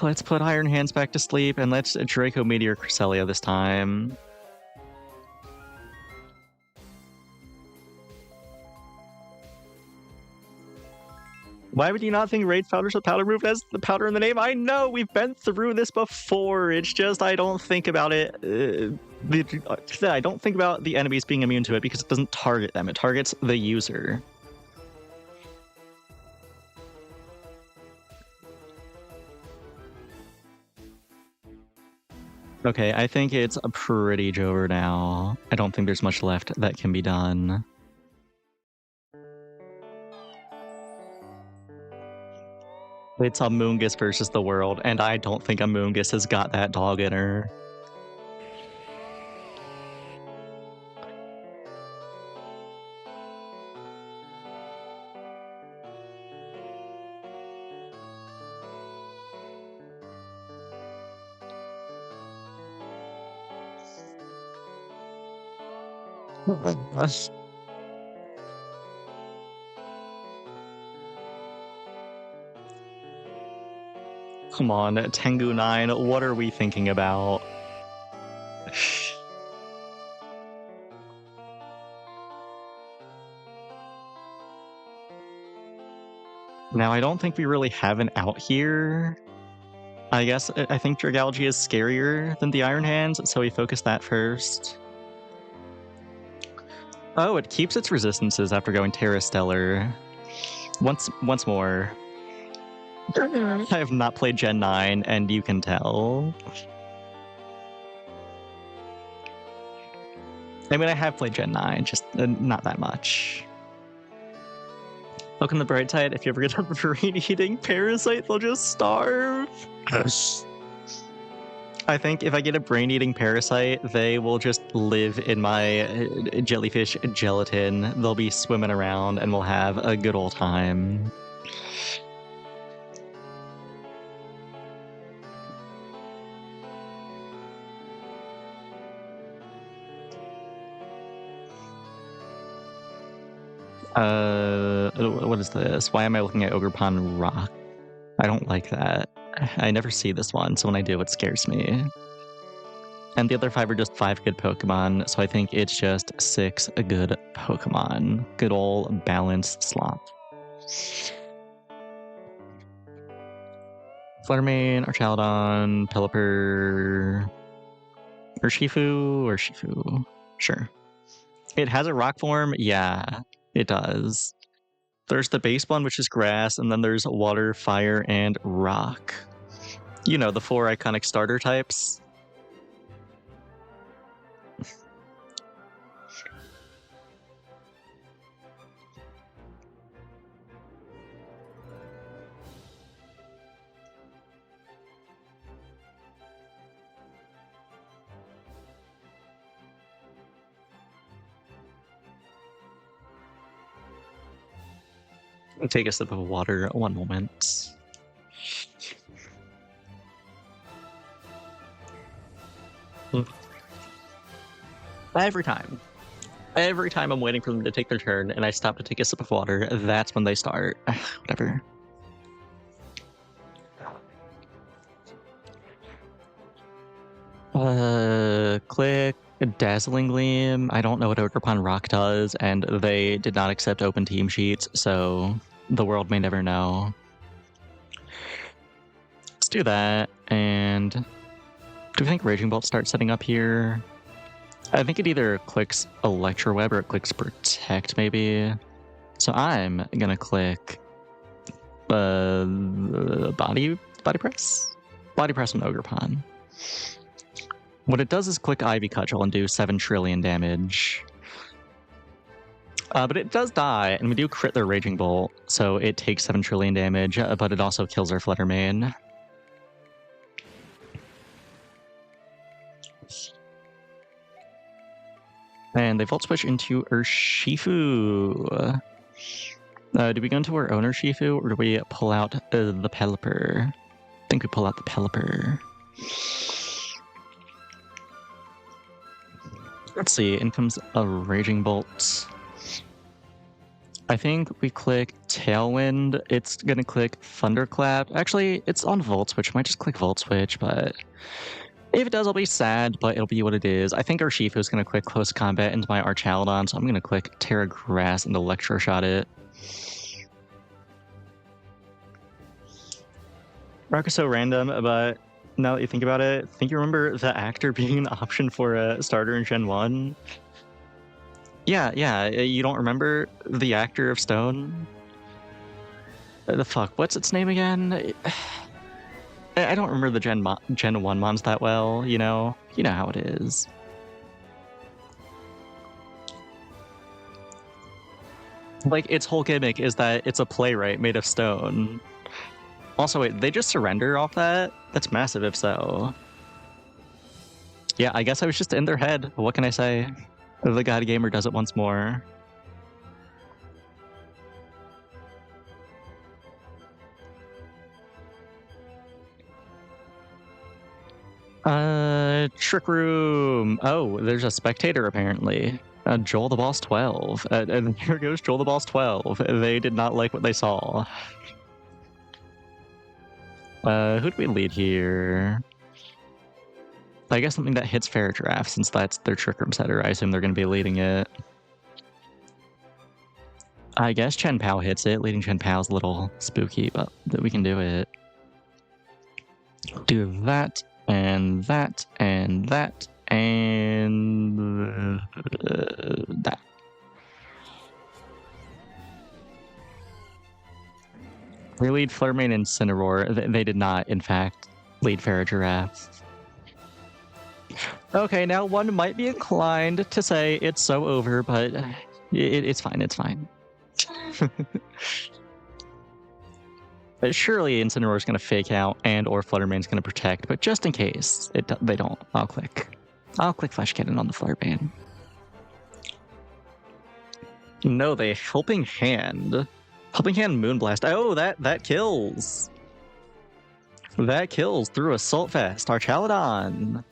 let's put Iron Hands back to sleep, and let's Draco Meteor Cresselia this time. Why would you not think Rage Powder's a powder move has the powder in the name? I know, we've been through this before. It's just I don't think about it. I don't think about the enemies being immune to it because it doesn't target them. It targets the user. Okay, I think it's a pretty over now. I don't think there's much left that can be done. It's Amoonguss versus the world, and I don't think Amoonguss has got that dog in her. Come on, Tengu 9, what are we thinking about? Now, I don't think we really have an out here. I guess I think Dragalge is scarier than the Iron Hands, so we focus that first. Oh, it keeps its resistances after going Terra Stellar. Once more. I have not played Gen 9, and you can tell. I mean, I have played Gen 9, just not that much. Look on the bright side, if you ever get a brain-eating parasite, they'll just starve. I think if I get a brain-eating parasite, they will just live in my jellyfish gelatin. They'll be swimming around, and we'll have a good old time. What is this? Why am I looking at Ogerpon Rock? I don't like that. I never see this one, so when I do, it scares me. And the other 5 are just 5 good Pokemon, so I think it's just 6 good Pokemon. Good old balanced slop. Fluttermane, Archaludon, Pelipper, Urshifu. Sure. It has a rock form? Yeah, it does. There's the base one, which is grass, and then there's water, fire, and rock. You know, the 4 iconic starter types. Take a sip of water. One moment. Every time I'm waiting for them to take their turn and I stop to take a sip of water, that's when they start. Whatever. Click Dazzling Gleam. I don't know what Ogerpon Rock does, and they did not accept open team sheets, so the world may never know. Let's do that, and do we think Raging Bolt starts setting up here? I think it either clicks Electro Web or it clicks Protect, maybe. So I'm gonna click Body Press? Body Press on Ogerpon. What it does is click Ivy Cudgel and do 7 trillion damage. But it does die, and we do crit their Raging Bolt, so it takes 7 trillion damage, but it also kills our Fluttermane. And they Volt Switch into Urshifu. Do we go into our own Urshifu, or do we pull out the Pelipper? I think we pull out the Pelipper. Let's see, in comes a Raging Bolt. I think we click Tailwind. It's gonna click Thunderclap. Actually, it's on Volt Switch. I might just click Volt Switch, but if it does, I'll be sad, but it'll be what it is. I think Urshifu is gonna click Close Combat into my Archaludon, so I'm gonna click Terra Grass and Electroshot it. Rock is so random, but now that you think about it, think you remember the actor being an option for a starter in Gen 1? Yeah, you don't remember the actor of Stone? The fuck, what's its name again? I don't remember the Gen 1 mons that well, you know? You know how it is. Like, its whole gimmick is that it's a playwright made of stone. Also, wait, they just surrender off that? That's massive if so. Yeah, I guess I was just in their head. What can I say? The God Gamer does it once more. Trick Room. Oh, there's a spectator apparently. Joel the Boss 12. And here goes Joel the Boss 12. They did not like what they saw. Who do we lead here? I guess something that hits Ferrodraft, since that's their Trick Room setter. I assume they're going to be leading it. I guess Chen Pao hits it. Leading Chen Pao is a little spooky, but we can do it. Do that, and that, and that, and that. We lead Flurmane and Incineroar. They did not, in fact, lead Ferrodraft. Okay, now one might be inclined to say it's so over, but it's fine, it's fine. But surely Incineroar's going to fake out and or Fluttermane's going to protect, but just in case they don't, I'll click Flash Cannon on the Fluttermane. No, they Helping Hand. Helping Hand Moonblast. Oh, that kills. That kills through Assault Vest. Archaludon.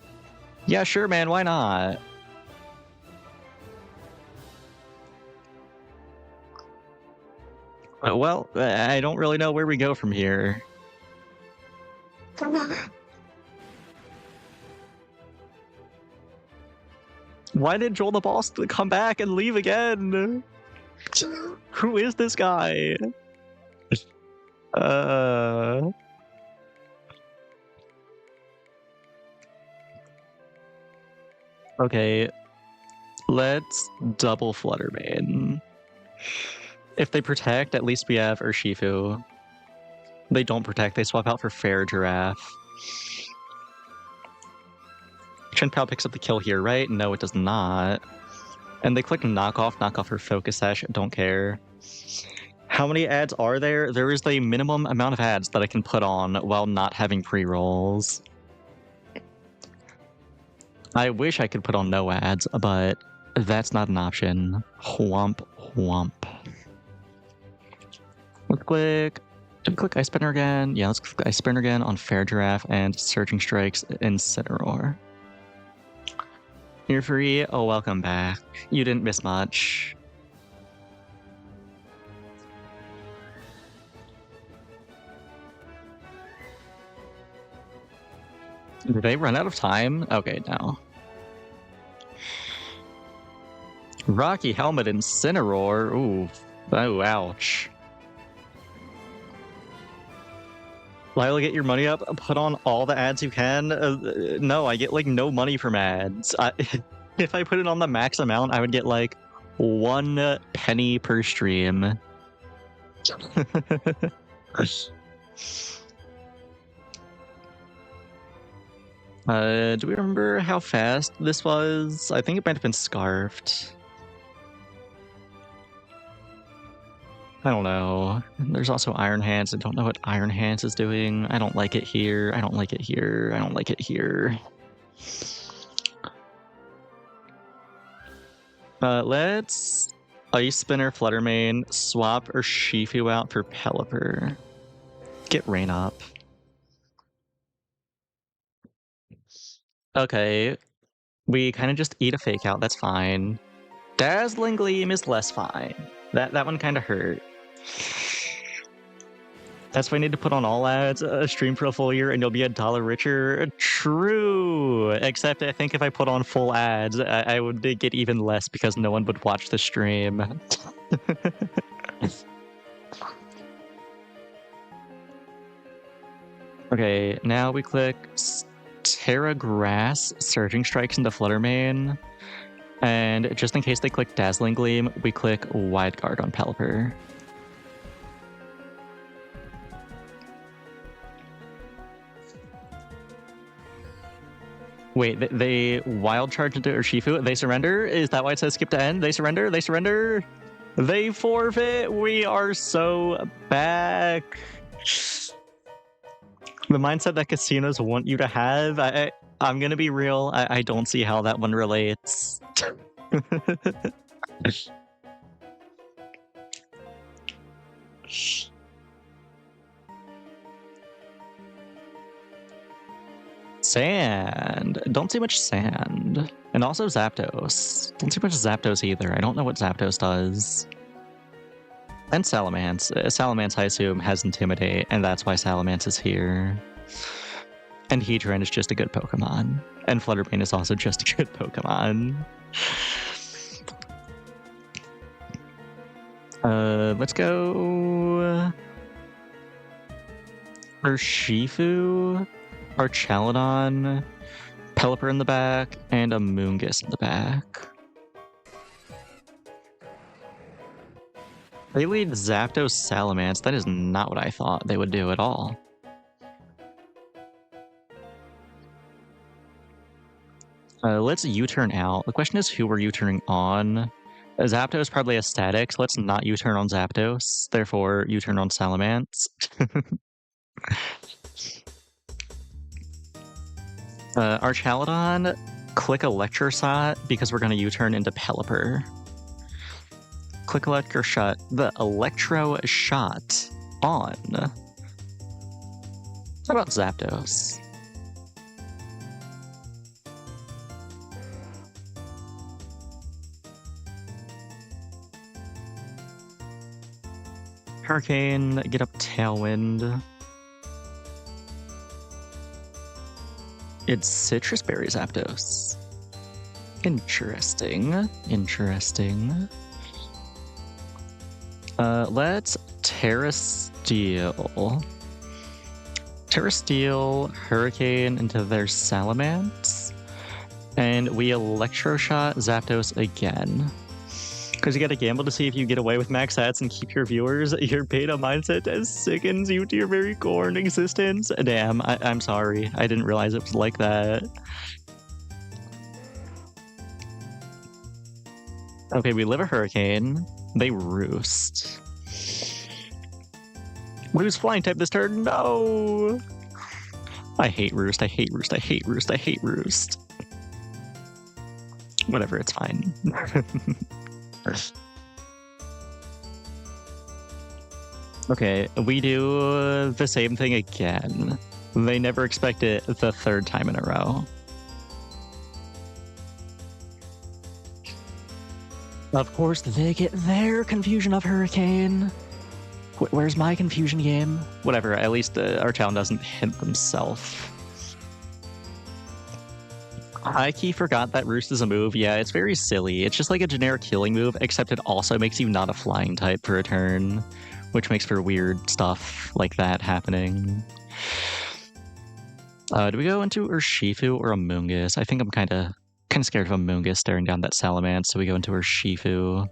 Yeah, sure, man. Why not? Well, I don't really know where we go from here. Why did Joel the boss come back and leave again? Who is this guy? Okay, let's double Fluttermane. If they protect, at least we have Urshifu. They don't protect, they swap out for Fair Giraffe. Chenpao picks up the kill here, right? No, it does not. And they click knock off her Focus Sash, don't care. How many ads are there? There is the minimum amount of ads that I can put on while not having pre-rolls. I wish I could put on no ads, but that's not an option. Whomp, whomp. Let's click... Did we click Ice Spinner again? Yeah, let's click Ice Spinner again on Fair Giraffe and Surging Strikes Incineroar. You're free. Oh, welcome back. You didn't miss much. Did they run out of time? Okay, no. Rocky Helmet Incineroar. Ooh. Oh, ouch. Lila, get your money up. Put on all the ads you can. No, I get like no money from ads. If I put it on the max amount, I would get like 1 penny per stream. Do we remember how fast this was? I think it might have been Scarfed. I don't know. There's also Iron Hands. I don't know what Iron Hands is doing. I don't like it here. I don't like it here. I don't like it here. Let's Ice Spinner Fluttermane, swap Urshifu out for Pelipper. Get Rain up. Okay. We kind of just eat a Fake Out. That's fine. Dazzling Gleam is less fine. That one kind of hurt. That's why I need to put on all ads, stream for a full year, and you'll be $1 richer. True. Except I think if I put on full ads, I would get even less because no one would watch the stream. Okay, now we click Terra Grass, Surging Strikes into Fluttermane. And just in case they click Dazzling Gleam, we click Wide Guard on Pelipper. Wait, they wild charge into Urshifu? They surrender? Is that why it says skip to end? They surrender? They surrender? They forfeit? We are so back. The mindset that casinos want you to have, I'm gonna be real, I don't see how that one relates. Sand. Don't see much sand. And also Zapdos. Don't see much Zapdos either. I don't know what Zapdos does. And Salamence. Salamence, I assume, has Intimidate, and that's why Salamence is here. And Heatran is just a good Pokemon. And Fluttermane is also just a good Pokemon. Let's go... Urshifu, Archaludon, Pelipper in the back, and a Moongus in the back. They lead Zapdos Salamence. That is not what I thought they would do at all. Let's U-turn out. The question is who we're U-turning on. Zapdos probably has static, so let's not U-turn on Zapdos. Therefore, U-turn on Salamence. Archaludon, click Electroshock because we're going to U-turn into Pelipper. Click Electroshock, the Electro Shot on. What about Zapdos? Hurricane, get up Tailwind. It's Citrus Berry Zapdos. Interesting. Interesting. Let's Terra Steel. Terra Steel, Hurricane into their Salamence. And we Electroshot Zapdos again. Because you gotta gamble to see if you get away with max hats and keep your viewers. Your beta mindset sickens you to your very core and existence. Damn, I'm sorry. I didn't realize it was like that. Okay, we live a Hurricane. They Roost. Lose Flying type this turn? No! I hate Roost, I hate Roost, I hate Roost, I hate Roost. Whatever, it's fine. Okay, we do the same thing again. They never expect it the third time in a row. Of course, they get their confusion of Hurricane. Where's my confusion game? Whatever, at least our town doesn't hint themselves. High-key forgot that Roost is a move. Yeah, it's very silly. It's just like a generic killing move, except it also makes you not a flying type for a turn, which makes for weird stuff like that happening. Do we go into Urshifu or Amoonguss? I think I'm kind of scared of Amoonguss staring down that Salamence, so we go into Urshifu.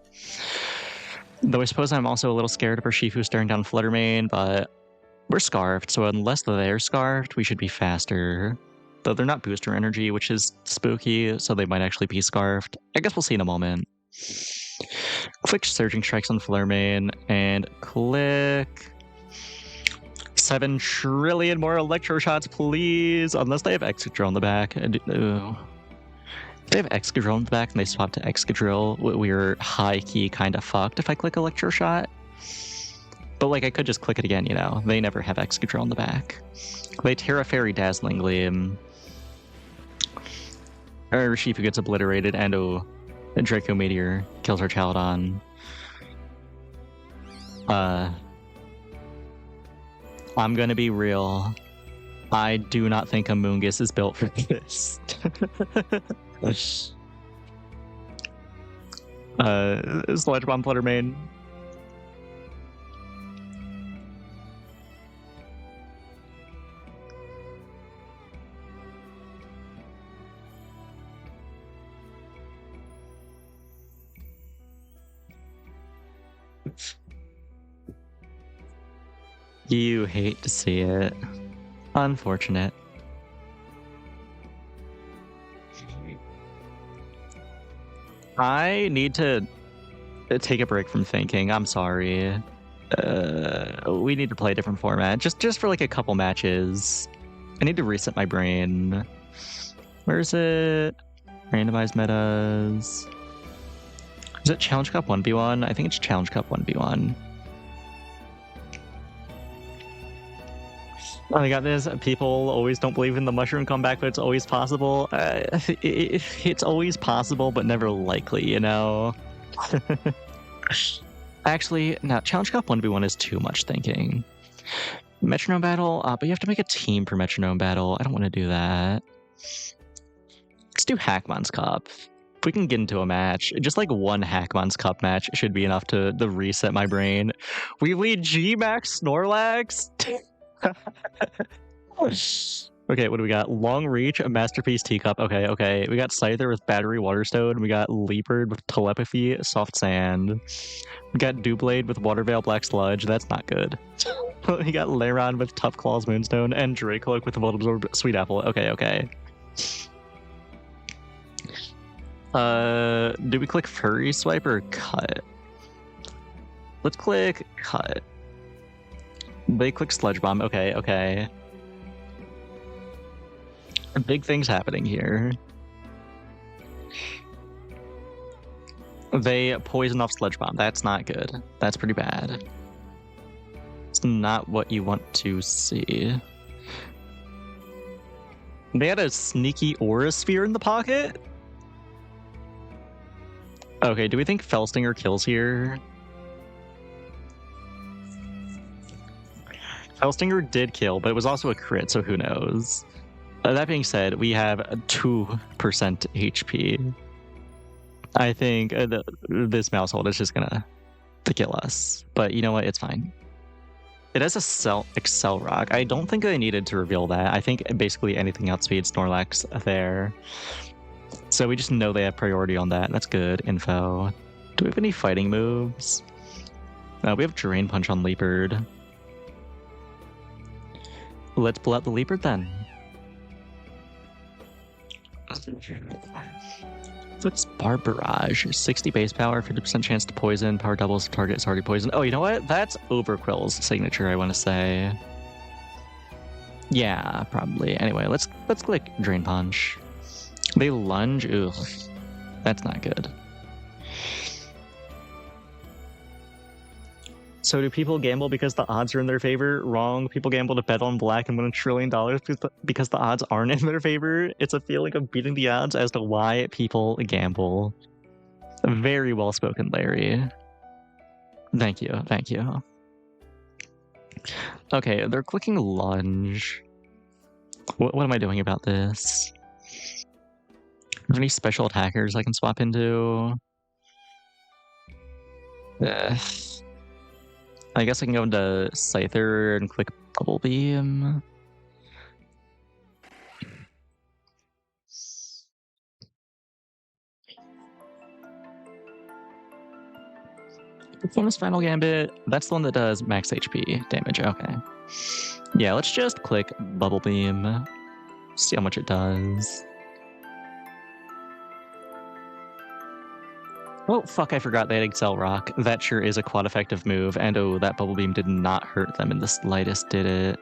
Though I suppose I'm also a little scared of Urshifu staring down Fluttermane, but we're Scarfed, so unless they're Scarfed, we should be faster. Though they're not booster energy, which is spooky, so they might actually be Scarfed. I guess we'll see in a moment. Click Surging Strikes on Fluttermane, and click 7 trillion more Electroshots, please! Unless they have Excadrill on the back. If they have Excadrill on the back and they swap to Excadrill, we're high-key kind of fucked if I click Electroshot. But, like, I could just click it again, you know? They never have Excadrill on the back. They Terra Fairy Dazzling Gleam. Urshifu gets obliterated, and a Draco Meteor kills our Chaladon. I'm gonna be real. I do not think Amoonguss is built for this. Sludge Bomb Fluttermane. You hate to see it. Unfortunate. I need to take a break from thinking. I'm sorry. We need to play a different format. Just for like a couple matches. I need to reset my brain. Where is it? Randomized metas. Is it Challenge Cup 1v1? I think it's Challenge Cup 1v1. Oh, I got this. People always don't believe in the mushroom comeback, but it's always possible. It's always possible, but never likely, you know? Actually, no, Challenge Cup 1v1 is too much thinking. Metronome Battle, but you have to make a team for Metronome Battle. I don't want to do that. Let's do Hackmon's Cup. If we can get into a match, just like one Hackmon's Cup match should be enough to reset my brain. We lead G-Max Snorlax? Okay, what do we got? Long Reach, a Masterpiece Teacup. Okay. We got Scyther with Battery Waterstone. We got Leopard with Telepathy, Soft Sand. We got Doublade with Waterveil, Black Sludge. That's not good. We got Lairon with Tough Claws, Moonstone, and Dracoloak with Volt Absorb, Sweet Apple. Okay. Do we click Furry Swipe or Cut? Let's click Cut. They click Sludge Bomb. Okay. Big things happening here. They poison off Sludge Bomb. That's not good. That's pretty bad. It's not what you want to see. They had a sneaky Aura Sphere in the pocket? Okay, do we think Fellstinger kills here? Fellstinger did kill, but it was also a crit, so who knows? That being said, we have 2% HP. I think this mouse hold is just gonna kill us. But you know what? It's fine. It has a Excel Rock. I don't think they needed to reveal that. I think basically anything outspeeds Snorlax there. So we just know they have priority on that. That's good info. Do we have any fighting moves? No, we have Drain Punch on Leopard. Let's pull out the Leopard then. So it's Barbarage. 60 base power, 50% chance to poison. Power doubles if target is already poisoned. Oh, you know what? That's Overquill's signature, I want to say. Yeah, probably. Anyway, let's click Drain Punch. They lunge. Ugh, that's not good. So do people gamble because the odds are in their favor? Wrong. People gamble to bet on black and win $1 trillion because the odds aren't in their favor. It's a feeling of beating the odds as to why people gamble. Very well spoken, Larry. Thank you. Thank you. Okay, they're clicking lunge. What am I doing about this? Are there any special attackers I can swap into? I guess I can go into Scyther and click Bubble Beam. Which one is Final Gambit? That's the one that does max HP damage. Okay. Yeah, let's just click Bubble Beam. See how much it does. Oh, fuck, I forgot they had Excel Rock. That sure is a quad effective move. And oh, that Bubble Beam did not hurt them in the slightest, did it?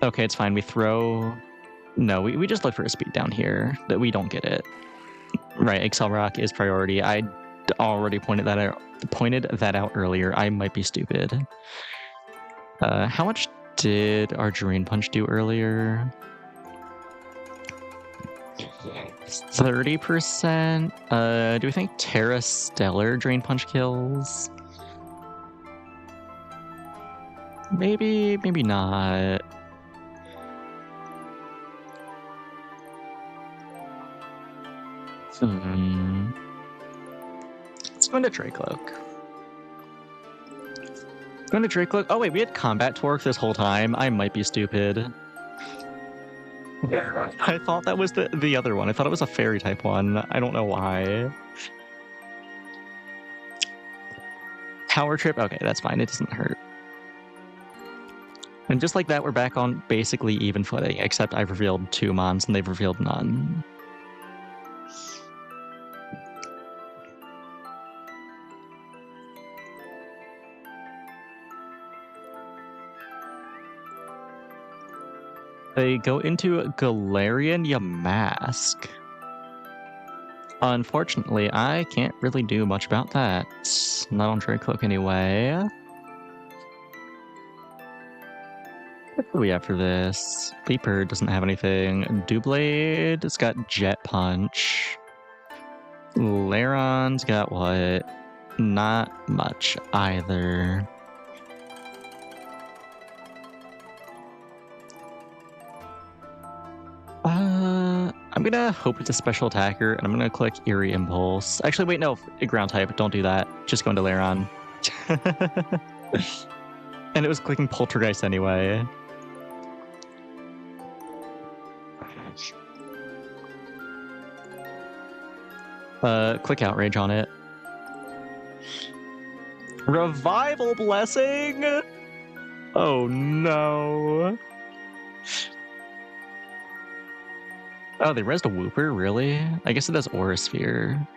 Okay, it's fine. We throw... No, we just look for a speed down here. That we don't get it. Right, Excel Rock is priority. I already pointed that out earlier. I might be stupid. How much did our Drain Punch do earlier? 30%? Do we think Terra Stellar Drain Punch kills? Maybe not. Let's go into Dracloak. Go into Dracloak. Oh wait, we had Combat Torque this whole time. I might be stupid. I thought that was the other one. I thought it was a fairy type one. I don't know why. Power Trip? Okay, that's fine. It doesn't hurt. And just like that, we're back on basically even footing, except I've revealed 2 mons and they've revealed none. They go into Galarian Yamask. Unfortunately, I can't really do much about that. Not on Dracloak anyway. What do we have for this? Leopard doesn't have anything. Doublade, it's got Jet Punch. Laron's got what? Not much either. I'm gonna hope it's a special attacker, and I'm gonna click Eerie Impulse. Actually, wait, no, ground type. Don't do that. Just go into Laron. And it was clicking Poltergeist anyway. Click Outrage on it. Revival Blessing? Oh no. Oh, they rezzed a Wooper? Really? I guess it does Aura Sphere.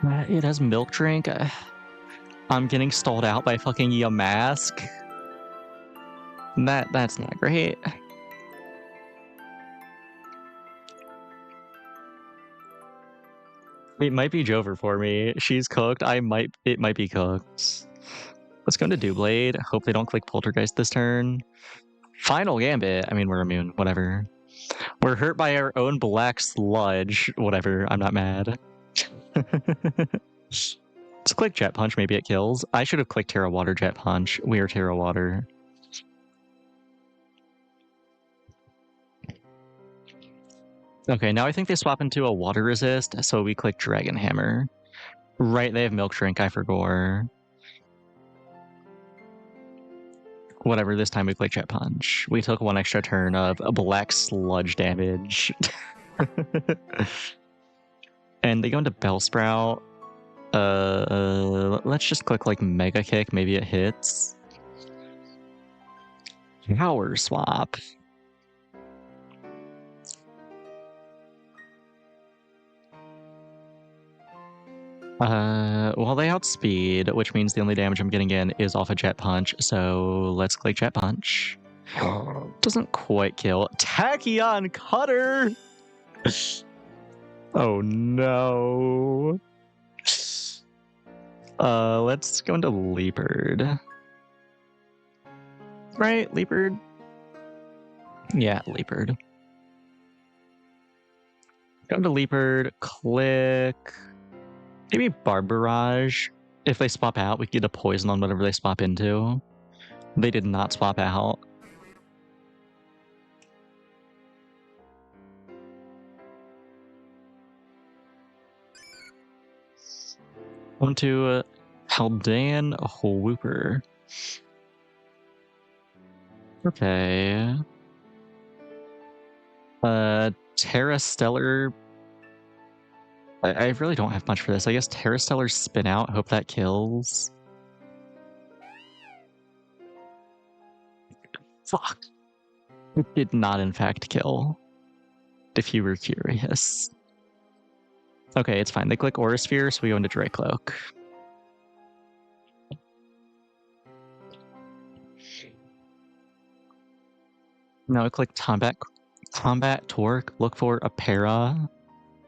It has Milk Drink. I'm getting stalled out by fucking Yamask. That's not great. It might be Jover for me. She's cooked. It might be cooked. Let's go into Doublade. Hope they don't click Poltergeist this turn. Final Gambit. I mean, we're immune. Whatever. We're hurt by our own black sludge. Whatever. I'm not mad. Let's click Jet Punch. Maybe it kills. I should have clicked Terra Water Jet Punch. We are Terra Water. Okay, now I think they swap into a water resist, so we click Dragon Hammer. Right, they have Milk Shrink, I forgot. Whatever, this time we click Jet Punch. We took one extra turn of a black sludge damage. And they go into Bellsprout. Let's just click like Mega Kick, maybe it hits. Power Swap. Well, they outspeed, which means the only damage I'm getting in is off a Jet Punch, so let's click Jet Punch. Doesn't quite kill. Tachyon Cutter! Oh no. Let's go into Leopard. Right, Leopard? Yeah, Leopard. Go into Leopard, click... Maybe Barb Barrage. If they swap out, we get a poison on whatever they swap into. They did not swap out. Onto Haldan Whooper. Okay. Terra Stellar. I really don't have much for this. I guess Terra Stellar Spin Out. Hope that kills. Fuck. It did not, in fact, kill. If you were curious. Okay, it's fine. They click Aura Sphere, so we go into Dracloak. Now we click Combat Torque. Look for a Para.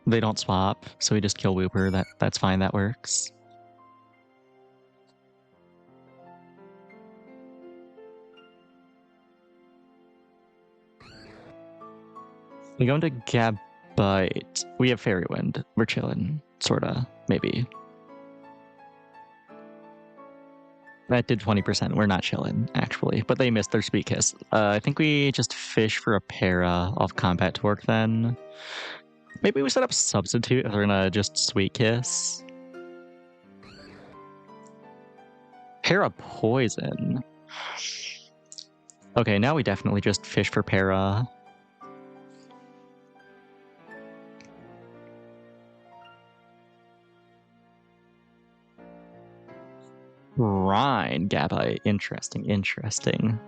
They don't swap, so we just kill Wooper. That's fine. That works. We go into Gabite. We have Fairy Wind. We're chilling, sorta, maybe. That did 20%. We're not chilling, actually, but they missed their Sweet Kiss. I think we just fish for a Para off Combat Torque then. Maybe we set up Substitute if they're gonna just Sweet Kiss. Para Poison. Okay, now we definitely just fish for Para. Rhine Gabite. Interesting.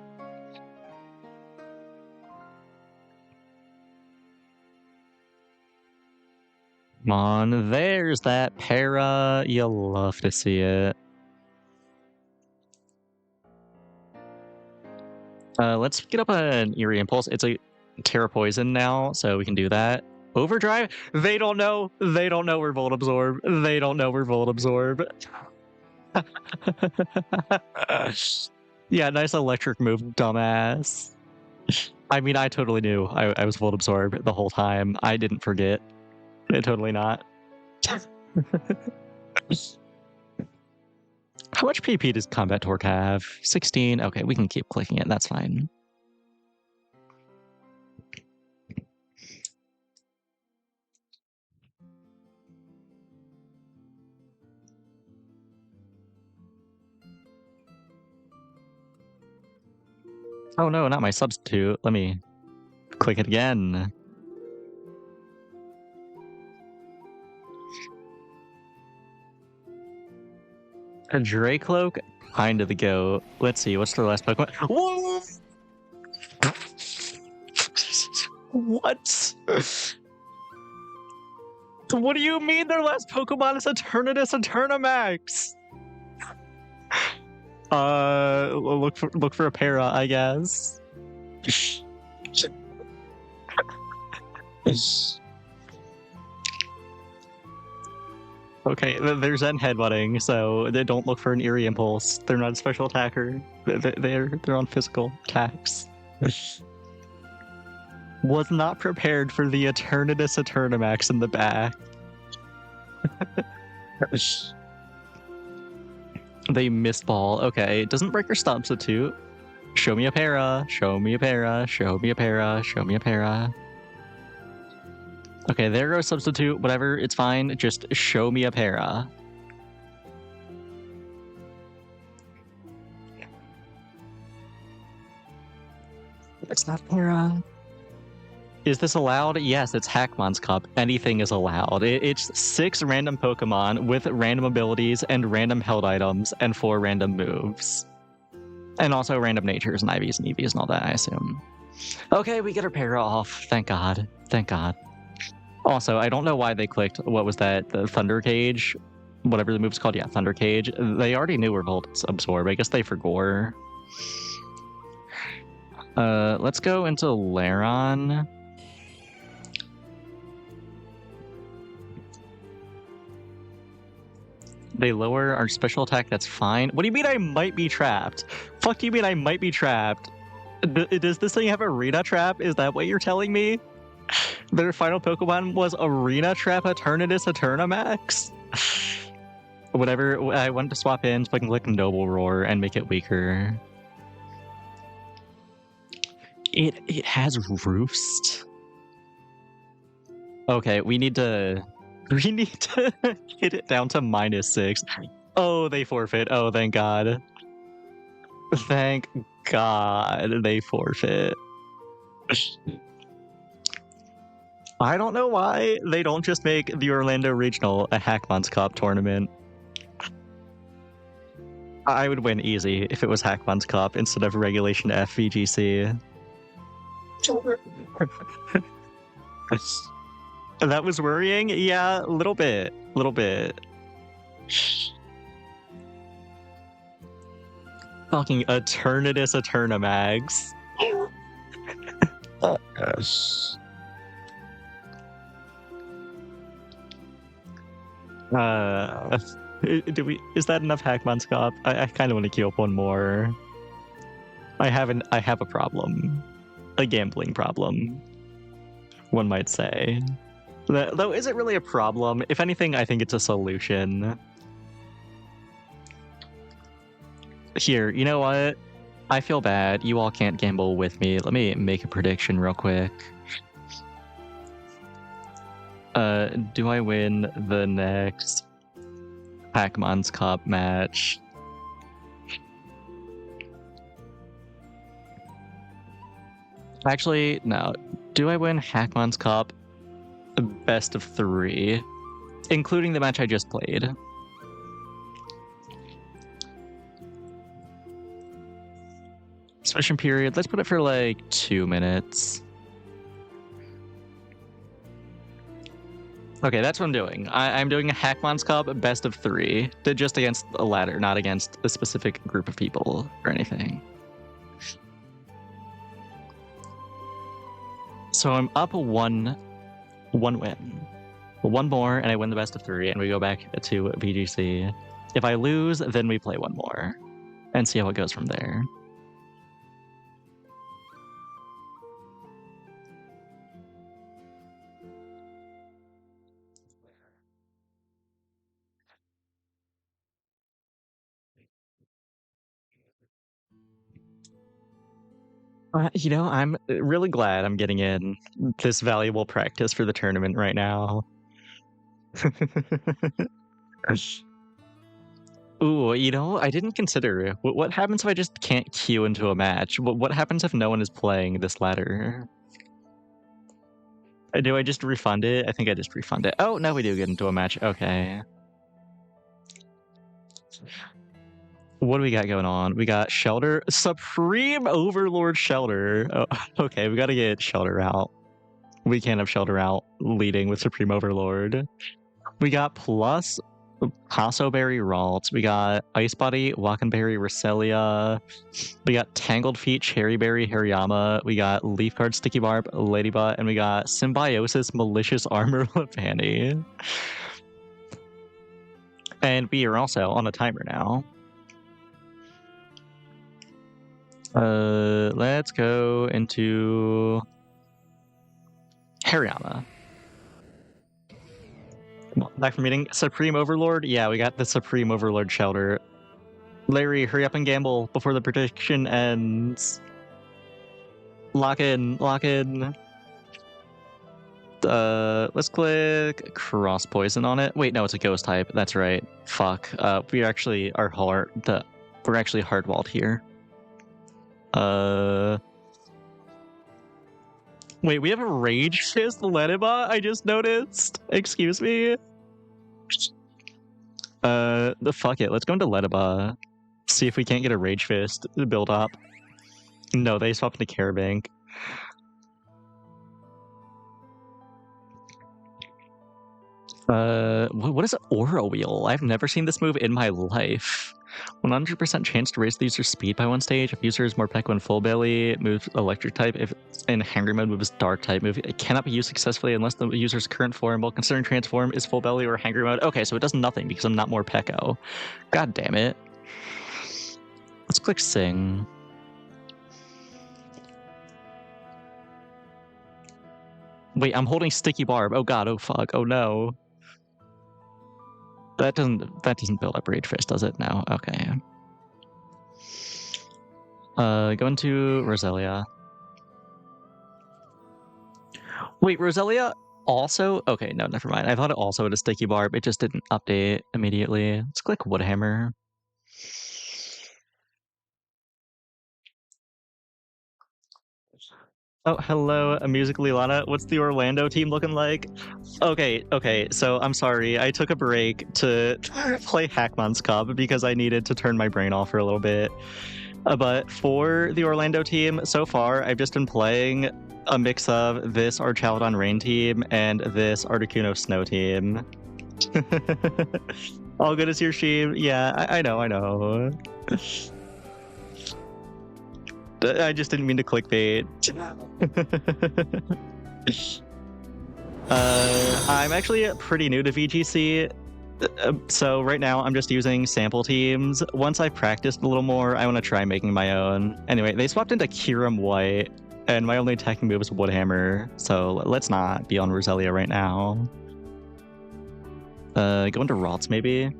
Come on, there's that Para. You'll love to see it. Let's get up an Eerie Impulse. It's a Terra Poison now, so we can do that. Overdrive? They don't know. They don't know we're Volt Absorb. They don't know we're Volt Absorb. Yeah, nice electric move, dumbass. I mean, I totally knew I was Volt Absorb the whole time. I didn't forget. Totally not. How much PP does Combat Torque have? 16? Okay, we can keep clicking it. That's fine. Oh no, not my substitute. Let me click it again. A Dracloak, kind of the goat. Let's see, what's their last Pokemon? Whoa! What? What do you mean their last Pokemon is Eternatus Eternamax? Look for a Para, I guess. Okay, they're Zen headbutting, so they don't look for an Eerie Impulse. They're not a special attacker. They're on physical attacks. Was not prepared for the Eternatus Eternamax in the back. They missed ball. Okay, it doesn't break your substitute. Show me a Para. Show me a Para. Show me a Para. Show me a Para. Okay, there goes substitute. Whatever, it's fine. Just show me a para. It's not para. Is this allowed? Yes, it's Hackmon's Cup. Anything is allowed. It's 6 random Pokemon with random abilities and random held items and 4 random moves. And also random natures and IVs and EVs and all that, I assume. Okay, we get our para off. Thank God. Thank God. Also, I don't know why they clicked, what was that, the Thunder Cage? Whatever the move's called, yeah, Thunder Cage. They already knew Revolt Absorb. I guess they forgot. Let's go into Laron. They lower our special attack, that's fine. What do you mean I might be trapped? Fuck do you mean I might be trapped? Does this thing have Arena Trap? Is that what you're telling me? Their final Pokemon was Arena Trap Eternatus Eternamax? Whatever, I wanted to swap in so I can click Noble Roar and make it weaker. It has Roost? Okay, we need to get it down to -6. Oh, they forfeit. Oh, thank God. Thank God they forfeit. I don't know why they don't just make the Orlando Regional a Hackmon's Cup tournament. I would win easy if it was Hackmon's Cup instead of Regulation F VGC. That was worrying? Yeah, a little bit. Little bit. Fucking Eternatus Eternamax. Is that enough Hackmon's Cup? I kind of want to queue up one more. I have a problem. A gambling problem, one might say. Though, is it really a problem? If anything, I think it's a solution. Here, you know what? I feel bad. You all can't gamble with me. Let me make a prediction real quick. Do I win the next Hackmon's Cup match? Actually, no. Do I win Hackmon's Cup best of 3, including the match I just played? Session period. Let's put it for like 2 minutes. Okay, that's what I'm doing. I'm doing a Hackmon's Cup best of 3, just against a ladder, not against a specific group of people or anything. So I'm up one win. One more, and I win the best of 3, and we go back to VGC. If I lose, then we play one more, and see how it goes from there. You know, I'm really glad I'm getting in this valuable practice for the tournament right now. Ooh, you know, I didn't consider what happens if I just can't queue into a match? What happens if no one is playing this ladder? Do I just refund it? I think I just refund it. Oh, no, we do get into a match. Okay. What do we got going on? We got Shelter. Supreme Overlord Shelter. Oh, okay, we got to get Shelter out. We can't have Shelter out leading with Supreme Overlord. We got plus Paso Berry Ralt. We got Ice Body, Walkenberry, Roselia. We got Tangled Feet, Cherry Berry, Hariyama. We got Leaf Guard, Sticky Barb, Ladybot, and we got Symbiosis, Malicious Armor, Lapani. And we are also on a timer now. Let's go into Hariyama. Back from meeting Supreme Overlord. Yeah, we got the Supreme Overlord Shelter. Larry, hurry up and gamble before the prediction ends. Lock in, lock in. Let's click cross poison on it. Wait, no, it's a ghost type. That's right. Fuck. We actually are we're actually hardwalled here. Wait, we have a Rage Fist Ledima? I just noticed. Excuse me. Fuck it. Let's go into Ledima. See if we can't get a Rage Fist build up. No, they swapped into Carabank. What is Aura Wheel? I've never seen this move in my life. 100% chance to raise the user's speed by one stage. If user is more Pekka and full belly, moves electric type. If in hangry mode, moves dark type move. It cannot be used successfully unless the user's current form, while considering transform, is full belly or hangry mode. Okay, so it does nothing because I'm not more Pekko. God damn it. Let's click Sing. Wait, I'm holding Sticky Barb. Oh god, oh fuck, oh no. That doesn't build up Rage Fist, does it? No. Okay. Go into Roselia. Wait, Roselia also? Okay, no, never mind. I thought it also had a Sticky Barb. It just didn't update immediately. Let's click Woodhammer. Oh, hello, Musically Lana. What's the Orlando team looking like? Okay, so I'm sorry. I took a break to play Hackmon's Cup because I needed to turn my brain off for a little bit. But for the Orlando team, so far, I've just been playing a mix of this Archaludon Rain team and this Articuno Snow team. All good as your stream? Yeah, I know. I just didn't mean to clickbait. I'm actually pretty new to VGC, so right now I'm just using sample teams. Once I've practiced a little more, I want to try making my own. Anyway, they swapped into Kiram White, and my only attacking move is Woodhammer, so let's not be on Roselia right now. Go into Rots maybe.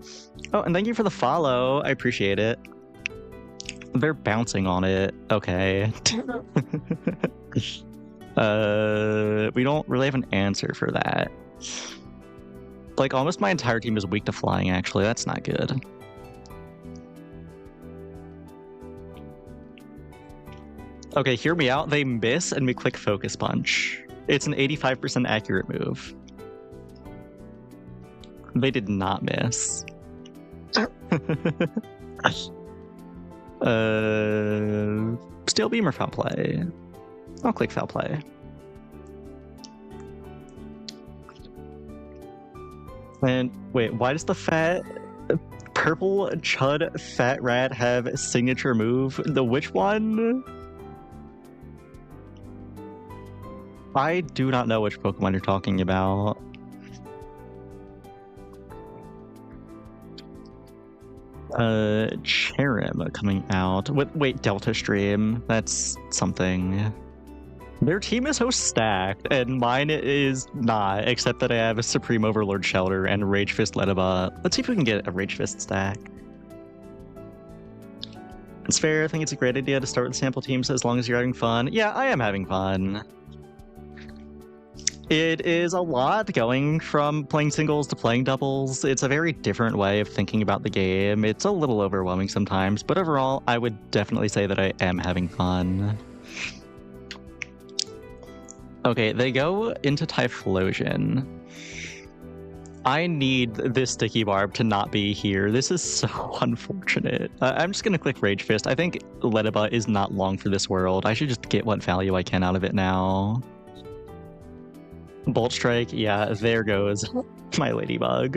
Oh, and thank you for the follow. I appreciate it. They're bouncing on it. Okay. We don't really have an answer for that. Like, almost my entire team is weak to flying, actually. That's not good. Okay, hear me out. They miss, and we click Focus Punch. It's an 85% accurate move. They did not miss. Steel Beam or Foul Play? I'll click Foul Play. And wait, why does the purple Chud Fat Rat have a signature move? The which one? I do not know which Pokemon you're talking about. Cherim coming out. Wait, Delta Stream. That's something. Their team is so stacked, and mine is not, except that I have a Supreme Overlord Shelter and Rage Fist Ledaba. Let's see if we can get a Rage Fist stack. It's fair. I think it's a great idea to start with sample teams as long as you're having fun. Yeah, I am having fun. It is a lot going from playing singles to playing doubles. It's a very different way of thinking about the game. It's a little overwhelming sometimes, but overall, I would definitely say that I am having fun. Okay, they go into Typhlosion. I need this Sticky Barb to not be here. This is so unfortunate. I'm just going to click Rage Fist. I think Ledaba is not long for this world. I should just get what value I can out of it now. Bolt Strike, yeah, there goes my Ladybug.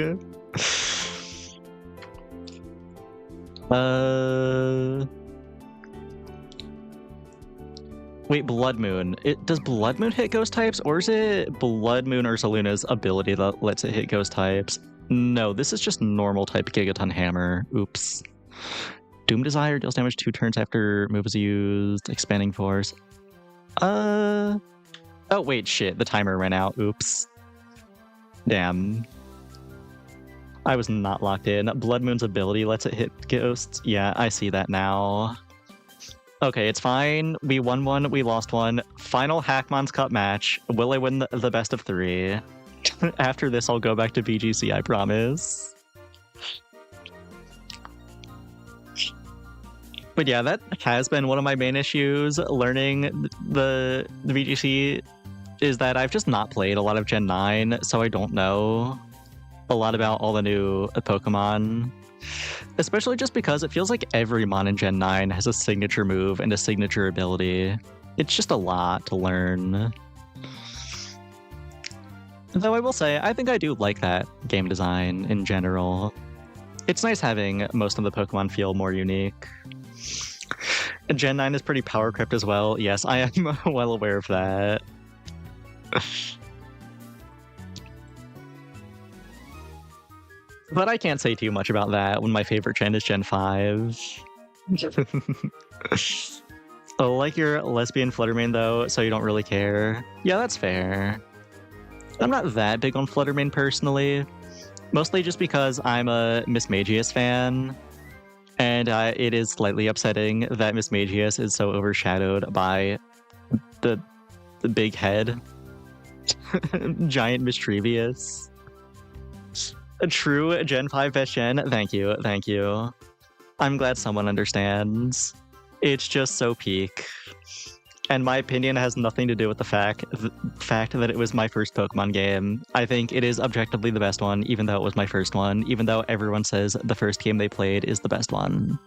Wait, Blood Moon. Does Blood Moon hit ghost types, or is it Blood Moon Ursaluna's ability that lets it hit ghost types? No, this is just normal type Gigaton Hammer. Oops. Doom Desire deals damage 2 turns after move is used. Expanding Force. Oh, wait, shit. The timer ran out. Oops. Damn. I was not locked in. Blood Moon's ability lets it hit ghosts. Yeah, I see that now. Okay, it's fine. We won one, we lost one. Final Hackmon's Cup match. Will I win the best of 3? After this, I'll go back to BGC, I promise. But yeah, that has been one of my main issues learning the VGC, is that I've just not played a lot of Gen 9, so I don't know a lot about all the new Pokemon. Especially just because it feels like every mon in Gen 9 has a signature move and a signature ability. It's just a lot to learn. Though I will say, I think I do like that game design in general. It's nice having most of the Pokemon feel more unique. Gen 9 is pretty power crept as well. Yes, I am well aware of that. But I can't say too much about that when my favorite gen is Gen 5. Oh, like your lesbian Fluttermane though, so you don't really care. Yeah, that's fair. I'm not that big on Fluttermane personally. Mostly just because I'm a Miss Magius fan. And it is slightly upsetting that Miss Magius is so overshadowed by the big head. Giant Mischievous. A true Gen 5 best gen. Thank you, thank you. I'm glad someone understands. It's just so peak. And my opinion has nothing to do with the fact that it was my first Pokemon game. I think it is objectively the best one, even though it was my first one, even though everyone says the first game they played is the best one.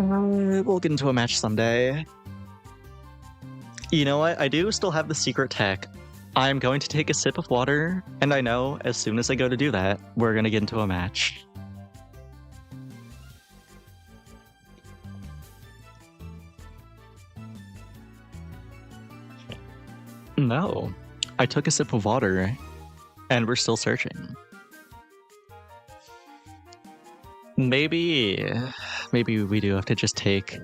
We'll get into a match someday. You know what? I do still have the secret tech. I'm going to take a sip of water, and I know as soon as I go to do that, we're going to get into a match. No, I took a sip of water, and we're still searching. Maybe we do have to just take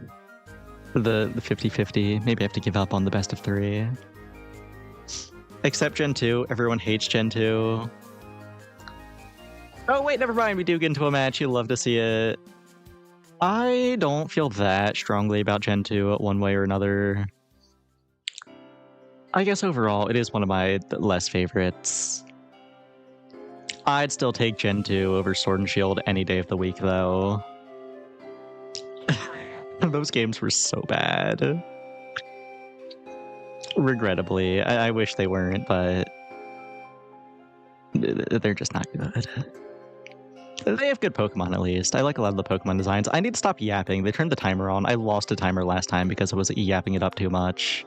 the 50-50. Maybe I have to give up on the best of 3. Except Gen 2. Everyone hates Gen 2. Oh, wait, never mind. We do get into a match. You'll love to see it. I don't feel that strongly about Gen 2 one way or another. I guess overall, it is one of my less favorites. I'd still take Gen 2 over Sword and Shield any day of the week, though. Those games were so bad. Regrettably. I wish they weren't, but they're just not good. They have good Pokemon, at least. I like a lot of the Pokemon designs. I need to stop yapping. They turned the timer on. I lost a timer last time because I was yapping it up too much.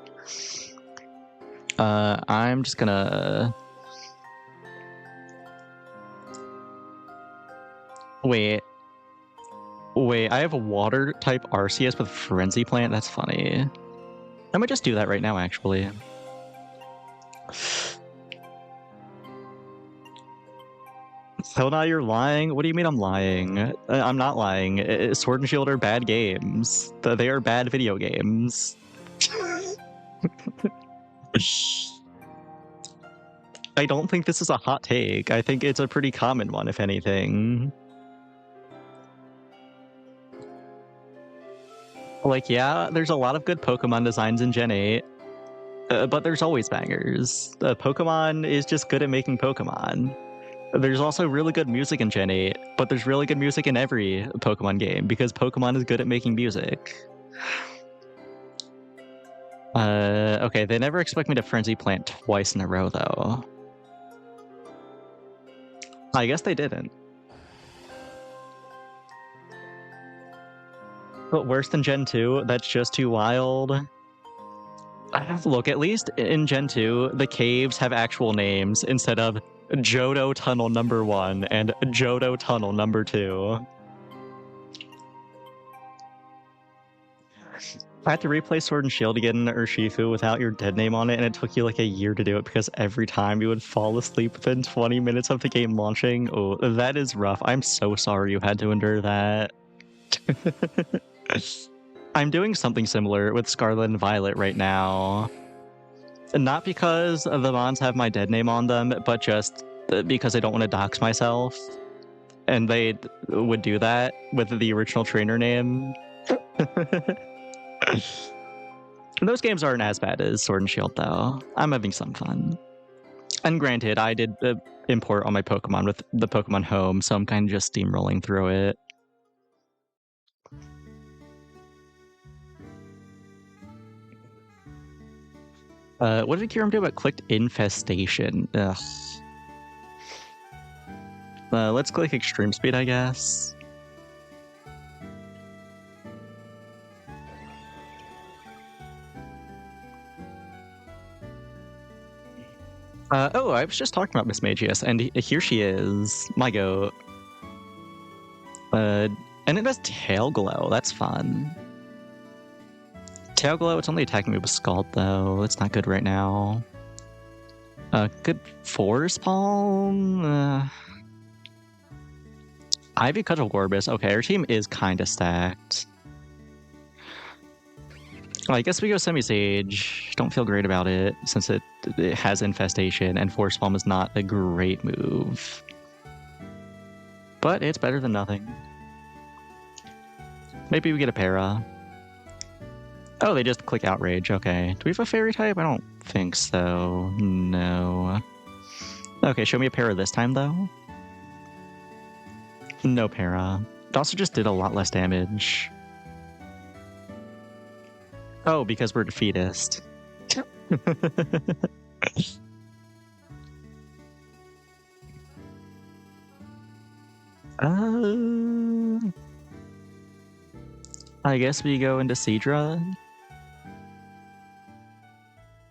I'm just gonna... Wait, I have a water-type Arceus with Frenzy Plant? That's funny. I might just do that right now, actually. So now you're lying? What do you mean I'm lying? I'm not lying. Sword and Shield are bad games. They are bad video games. I don't think this is a hot take. I think it's a pretty common one, if anything. Like, yeah, there's a lot of good Pokemon designs in Gen 8, but there's always bangers. Pokemon is just good at making Pokemon. There's also really good music in Gen 8, but there's really good music in every Pokemon game, because Pokemon is good at making music. Okay, they never expect me to Frenzy Plant twice in a row, though. I guess they didn't. But worse than Gen 2, that's just too wild. Look, at least in Gen 2, the caves have actual names instead of Johto Tunnel number 1 and Johto Tunnel number 2. I had to replay Sword and Shield again in Urshifu without your dead name on it, and it took you like a year to do it because every time you would fall asleep within 20 minutes of the game launching. Oh, that is rough. I'm so sorry you had to endure that. I'm doing something similar with Scarlet and Violet right now. Not because the mons have my dead name on them, but just because I don't want to dox myself. And they would do that with the original trainer name. Those games aren't as bad as Sword and Shield, though. I'm having some fun. And granted, I did import on my Pokemon with the Pokemon Home, so I'm kind of just steamrolling through it. What did Kiram do about clicked infestation? Ugh. Let's click extreme speed, I guess. Oh, I was just talking about Miss Magius, and here she is, my goat. And it has Tail Glow. That's fun. Tail Glow, it's only attacking me with Scald, though. That's not good right now. Good Force Palm? Ivy Cudgel Gorbis. Okay, our team is kind of stacked. Well, I guess we go Semi-Sage. Don't feel great about it, since it has Infestation, and Force Palm is not a great move. But it's better than nothing. Maybe we get a Para. Oh, they just click Outrage. Okay. Do we have a Fairy type? I don't think so. No. Okay, show me a Para this time, though. No Para. It also just did a lot less damage. Oh, because we're defeatist. I guess we go into Seadra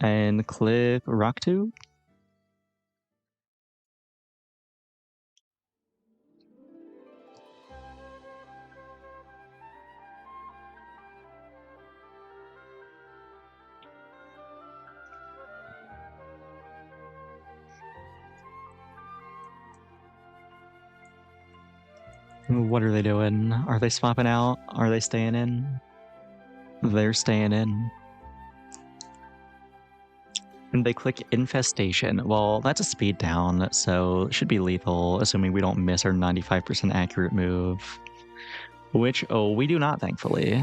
and click Rock 2. What are they doing? Are they swapping out? Are they staying in? They're staying in. And they click Infestation. Well, that's a speed down, so it should be lethal, assuming we don't miss our 95% accurate move. Which, oh, we do not, thankfully.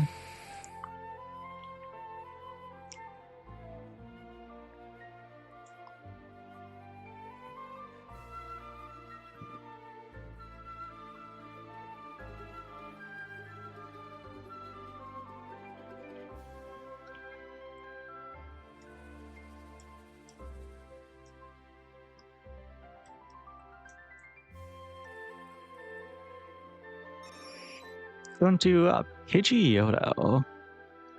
Going to Pidgeotto.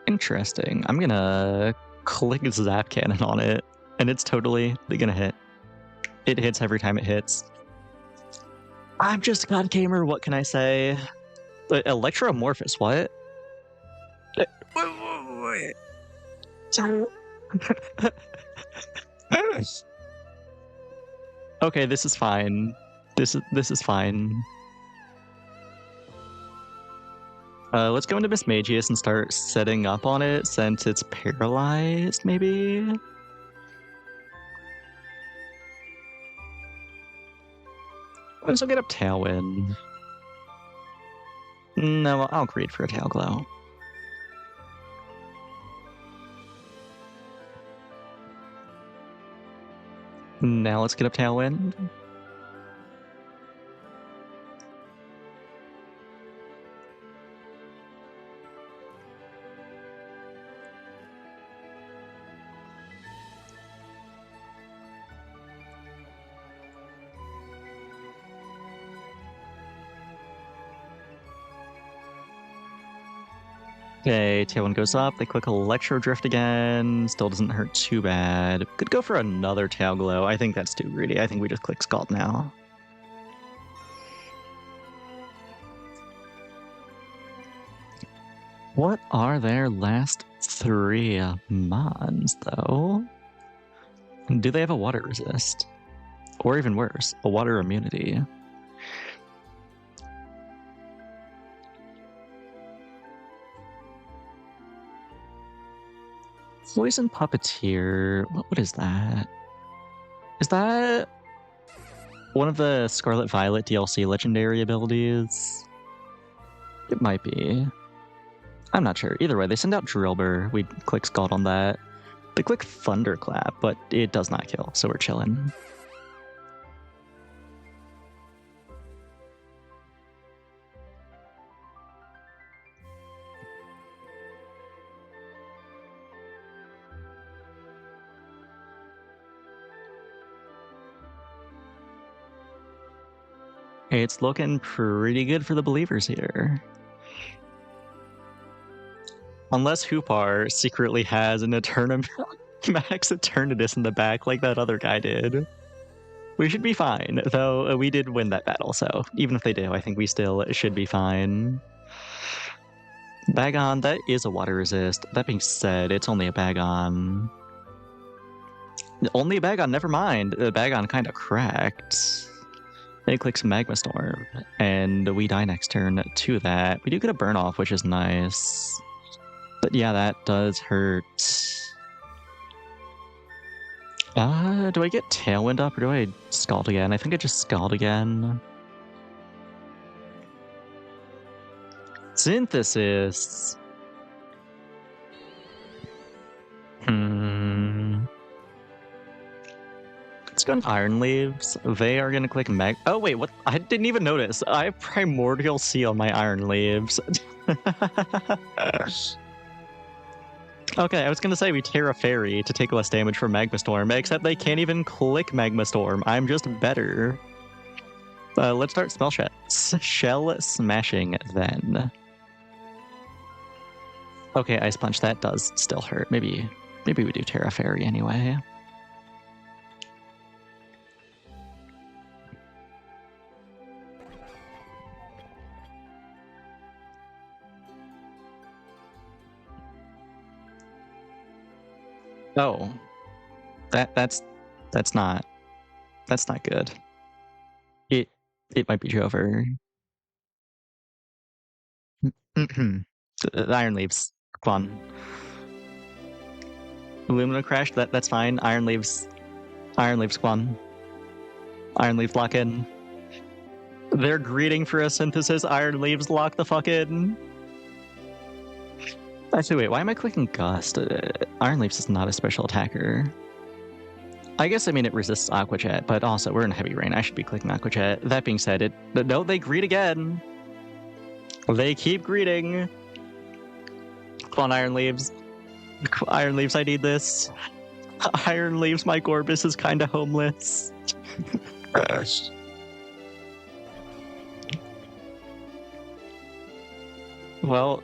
Interesting. I'm gonna click Zap Cannon on it, and it's totally gonna hit. It hits every time it hits. I'm just a God Gamer, what can I say? Electromorphous, what? Wait. Okay, this is fine. This is fine. Let's go into Miss Magius and start setting up on it since it's paralyzed, maybe? Let's go get up Tailwind. No, I'll create for a Tail Glow. Now let's get up Tailwind. Okay, Tailwind goes up, they click Electro Drift again, still doesn't hurt too bad. Could go for another Tail Glow. I think that's too greedy. I think we just click Scald now. What are their last three mons, though? Do they have a water resist? Or even worse, a water immunity? Poison Puppeteer. What is that? Is that one of the Scarlet Violet DLC legendary abilities? It might be. I'm not sure. Either way, they send out Drillbur. We click Scald on that. They click Thunderclap, but it does not kill, so we're chilling. It's looking pretty good for the believers here. Unless Hoopar secretly has an Max Eternatus in the back like that other guy did. We should be fine, though we did win that battle, so even if they do, I think we still should be fine. Bagon, that is a water resist. That being said, it's only a Bagon. Only a Bagon, never mind. The Bagon kind of cracked. Then it clicks Magma Storm, and we die next turn to that. We do get a burn off, which is nice. But yeah, that does hurt. Do I get Tailwind up or do I Scald again? I think I just Scald again. Synthesis. Let's go on Iron Leaves. They are gonna click Mag. Oh wait, what? I didn't even notice. I have Primordial Sea on my Iron Leaves. Okay, I was gonna say we Terra Fairy to take less damage from Magma Storm, except they can't even click Magma Storm. I'm just better. Let's start Shell Smashing then. Okay, Ice Punch, that does still hurt. Maybe we do Terra Fairy anyway. Oh, that's not good. It might be Jover. The Iron Leaves, come on. Illumina Crash, that's fine. Iron Leaves, come on. Iron Leaves lock in. They're greeting for a Synthesis. Iron Leaves lock the fuck in. Actually, wait, why am I clicking Gust? Iron Leaves is not a special attacker. I guess, I mean, it resists Aqua Jet, but also we're in Heavy Rain. I should be clicking Aqua Jet. That being said, no, they greet again. They keep greeting. Come on, Iron Leaves. Iron Leaves, I need this. Iron Leaves, my Gorbis is kind of homeless. Well,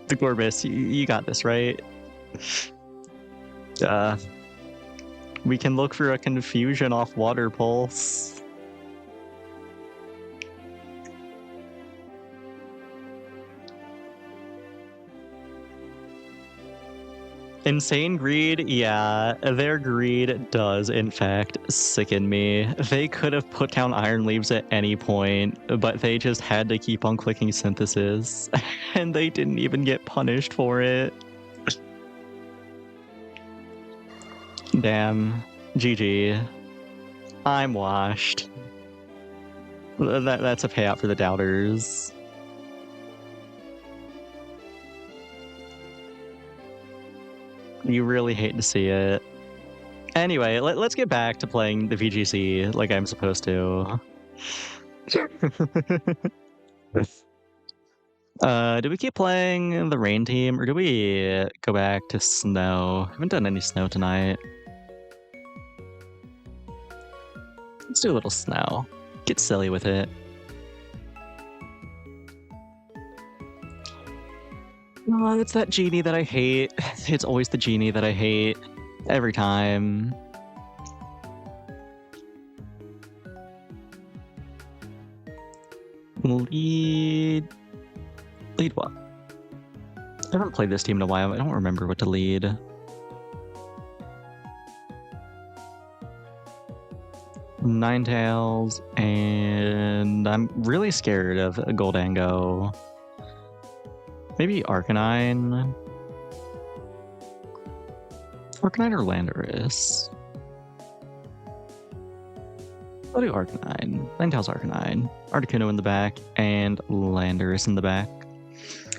the Gorbis, you got this, right? We can look for a Confusion off Water Pulse. Insane Greed, yeah, their greed does in fact sicken me. They could have put down Iron Leaves at any point, but they just had to keep on clicking Synthesis, and they didn't even get punished for it. Damn. GG. I'm washed. That's a payout for the doubters. You really hate to see it. Anyway, let's get back to playing the VGC like I'm supposed to. Do we keep playing the Rain team, or do we go back to Snow? I haven't done any Snow tonight. Let's do a little Snow. Get silly with it. Oh, it's that genie that I hate. It's always the genie that I hate. Every time. Lead what? I haven't played this team in a while. I don't remember what to lead. Ninetales, and I'm really scared of Goldango. Maybe Arcanine. Arcanine or Landorus? I'll do Arcanine. Ninetales Arcanine. Articuno in the back, and Landorus in the back.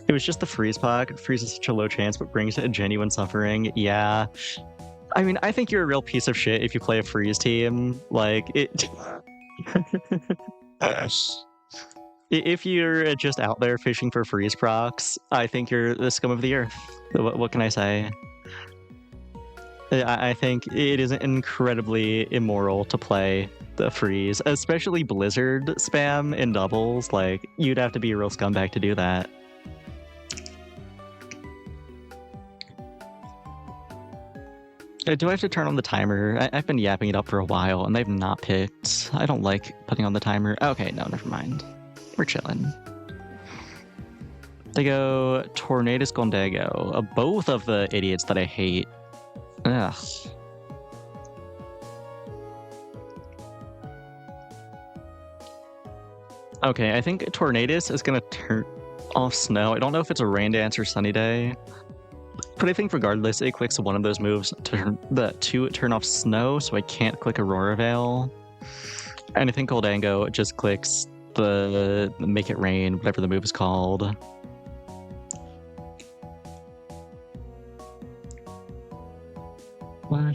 It was just the freeze pock. Freeze is such a low chance, but brings a genuine suffering. Yeah. I mean, I think you're a real piece of shit if you play a freeze team. Like, it. If you're just out there fishing for freeze procs, I think you're the scum of the earth. What can I say? I think it is incredibly immoral to play the freeze, especially Blizzard spam in doubles. Like, you'd have to be a real scumbag to do that. Do I have to turn on the timer? I've been yapping it up for a while, and they've not picked. I don't like putting on the timer. Okay, no, never mind. We're chilling. They go Tornadus Gondego. Both of the idiots that I hate. Ugh. Okay, I think Tornadus is gonna turn off Snow. I don't know if it's a Rain Dance or Sunny Day, but I think regardless, it clicks one of those moves to turn off Snow, so I can't click Aurora Veil. And I think Goldango just clicks the Make It Rain, whatever the move is called.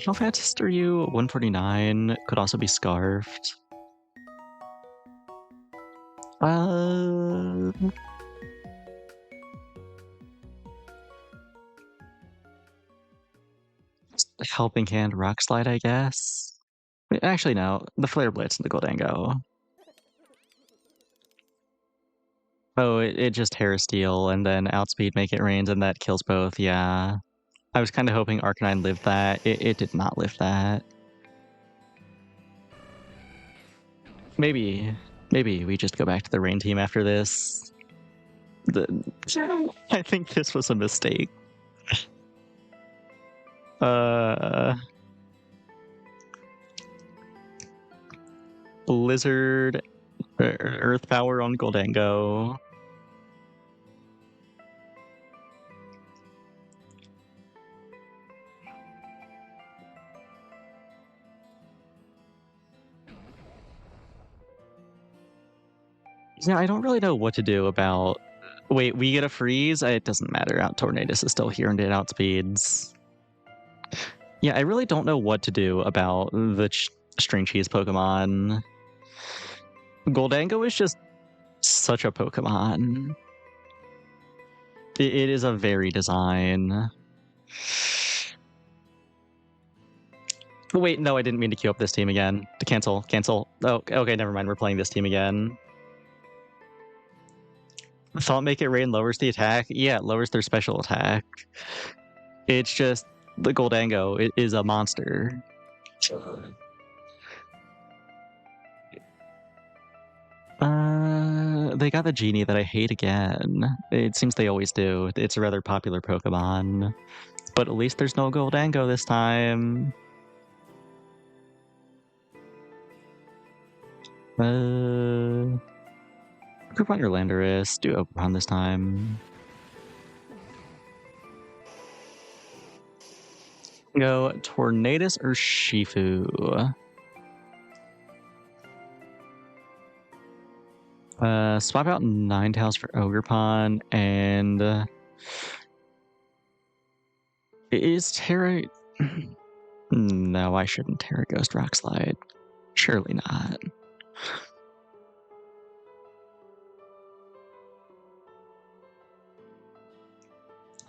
How fast are you? 149 could also be Scarfed. Helping Hand Rock Slide, I guess. Actually, no. The Flare Blitz and the Goldango. Oh, it just Hair Steel and then Outspeed Make It Rains, and that kills both, yeah. I was kind of hoping Arcanine lived that. It did not live that. Maybe we just go back to the Rain team after this. I think this was a mistake. Blizzard, Earth Power on Goldango. Yeah, I don't really know what to do about. Wait, we get a freeze? It doesn't matter. Tornadus is still here and it outspeeds. Yeah, I really don't know what to do about the string cheese Pokemon. Goldango is just such a Pokemon. It is a very design. Wait, no, I didn't mean to queue up this team again. To cancel. Oh, okay, never mind. We're playing this team again. Thought Make It Rain lowers the attack? Yeah, it lowers their special attack. It's just the Goldango is a monster. They got the genie that I hate again. It seems they always do. It's a rather popular Pokemon. But at least there's no Goldango this time. Group on your Landorus. Do Open this time. Go Tornadus or Shifu. Swap out Ninetales for Ogerpon, and is Terra... No, I shouldn't Terra Ghost Rock Slide. Surely not.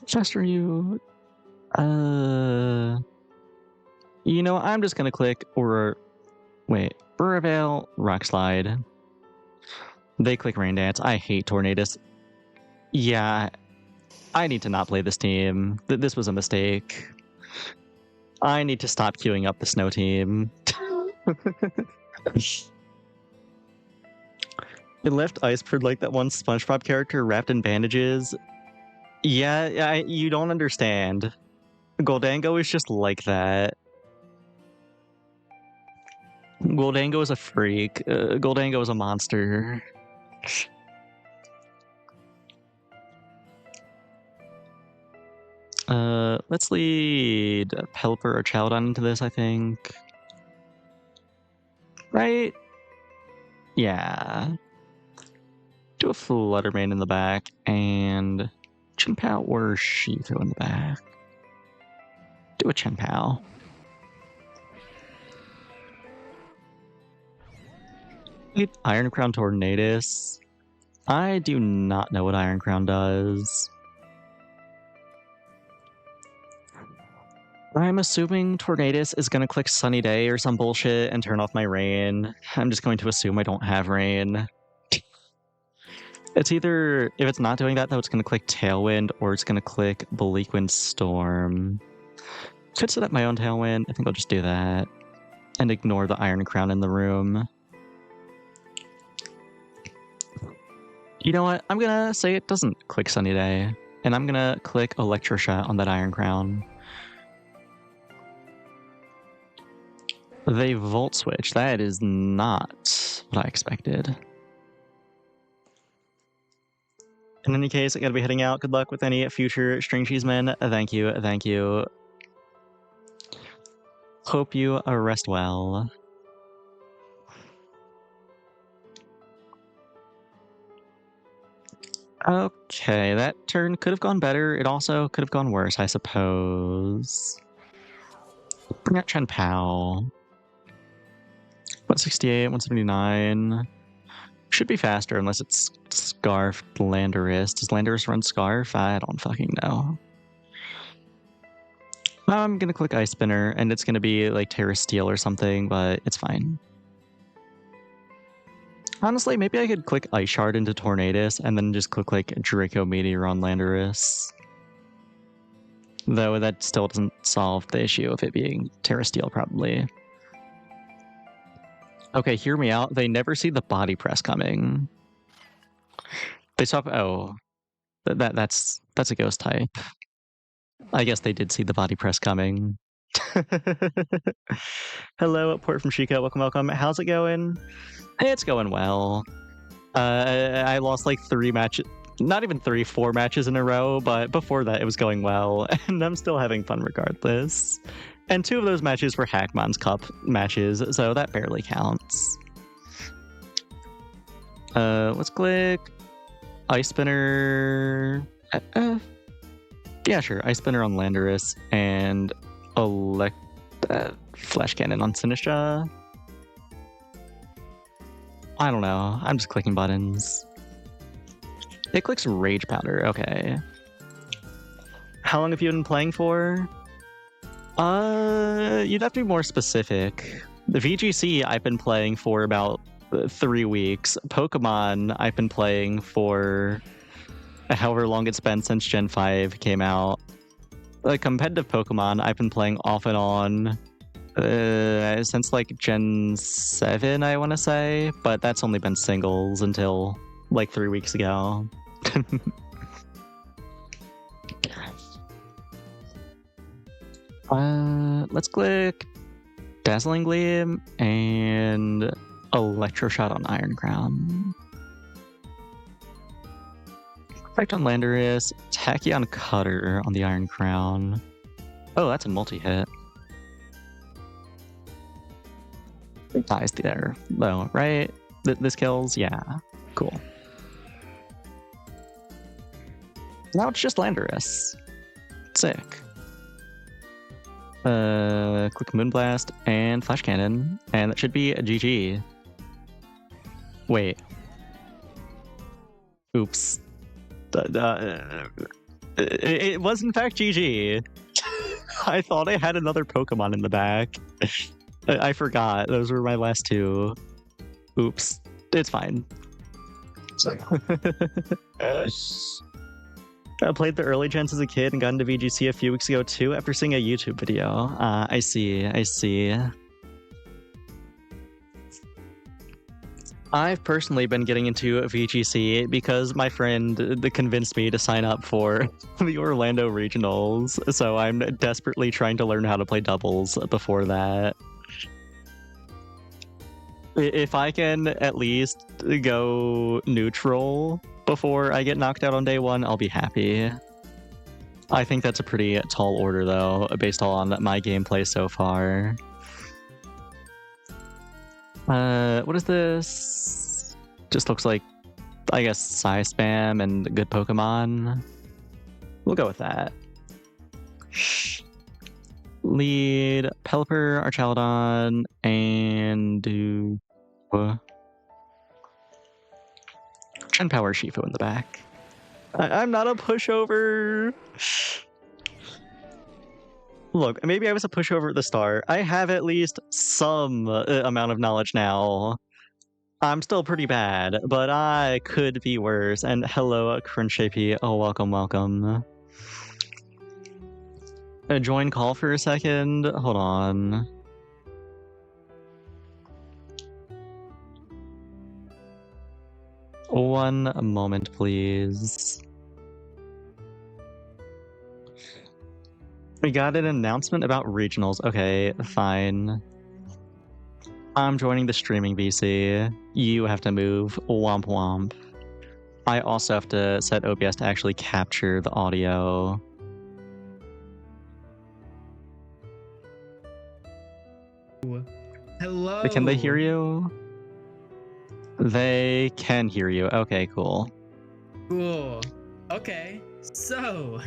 Chester, you... You know, I'm just gonna click Uravail, Rock Slide. They click Rain Dance. I hate Tornadus. Yeah, I need to not play this team. This was a mistake. I need to stop queuing up the Snow team. It left Iceford like that one SpongeBob character wrapped in bandages. Yeah, you don't understand. Goldango is just like that. Goldango is a freak. Goldango is a monster. Let's lead Pelipper or Chowdon into this, I think. Right? Yeah. Do a Fluttermane in the back, and Chenpao or Shifu in the back. Do a Chenpao. Iron Crown Tornadus. I do not know what Iron Crown does. I'm assuming Tornadus is going to click Sunny Day or some bullshit and turn off my rain. I'm just going to assume I don't have rain. It's either, if it's not doing that, though, it's going to click Tailwind or it's going to click Bleak Wind Storm. Could set up my own Tailwind. I think I'll just do that and ignore the Iron Crown in the room. You know what? I'm going to say it doesn't click Sunny Day, and I'm going to click Electroshot on that Iron Crown. They Volt Switch. That is not what I expected. In any case, I gotta be heading out. Good luck with any future string cheese men. Thank you, thank you. Hope you rest well. Okay, that turn could have gone better. It also could have gone worse, I suppose. Bring out Chenpao. 168, 179. Should be faster unless it's Scarfed Landorus. Does Landorus run Scarf? I don't fucking know. I'm gonna click Ice Spinner, and it's gonna be like Terra Steel or something, but it's fine. Honestly, maybe I could click Ice Shard into Tornadus, and then just click like Draco Meteor on Landorus. Though that still doesn't solve the issue of it being Terra Steel, probably. Okay, hear me out. They never see the body press coming. They stop. Oh, that's a ghost type. I guess they did see the body press coming. Hello, Port from Chico. Welcome, welcome. How's it going? It's going well. I lost like 3 matches. Not even 3, 4 matches in a row, but before that it was going well, and I'm still having fun regardless. And 2 of those matches were Hackmon's Cup matches, so that barely counts. Let's click Ice Spinner. Yeah, sure. Ice Spinner on Landorus and Flash Cannon on Sinistra. I don't know. I'm just clicking buttons. It clicks Rage Powder. Okay. How long have you been playing for? You'd have to be more specific. The VGC I've been playing for about 3 weeks. Pokemon I've been playing for however long it's been since Gen 5 came out. Like competitive Pokemon I've been playing off and on since like Gen 7, I want to say, but that's only been singles until like 3 weeks ago. Let's click Dazzling Gleam and Electroshot on Iron Crown. Effect on Landorus, Tachyon Cutter on the Iron Crown. Oh, that's a multi-hit. It dies there, though, right? This kills? Yeah. Cool. Now it's just Landorus. Sick. Click Moonblast and Flash Cannon, and that should be a GG. Wait. Oops. It was in fact GG. I thought I had another Pokemon in the back. I forgot. Those were my last 2. Oops. It's fine. I played the early gens as a kid and got into VGC a few weeks ago too after seeing a YouTube video. I see. I've personally been getting into VGC because my friend convinced me to sign up for the Orlando Regionals, so I'm desperately trying to learn how to play doubles before that. If I can at least go neutral before I get knocked out on day 1, I'll be happy. I think that's a pretty tall order, though, based on my gameplay so far. What is this? Just looks like, I guess, Psy Spam and good Pokemon. We'll go with that. Lead, Pelipper, Archaludon, and do Power Shifu in the back. I'm not a pushover. Look, maybe I was a pushover at the start. I have at least some amount of knowledge now. I'm still pretty bad, but I could be worse. And hello, Crunchapy. Oh, welcome, welcome. Join call for a second. Hold on. One moment, please. We got an announcement about regionals. Okay, fine. I'm joining the streaming VC. You have to move. Womp womp. I also have to set OBS to actually capture the audio. Hello. Can they hear you? They can hear you. Okay, cool. Cool. Okay, so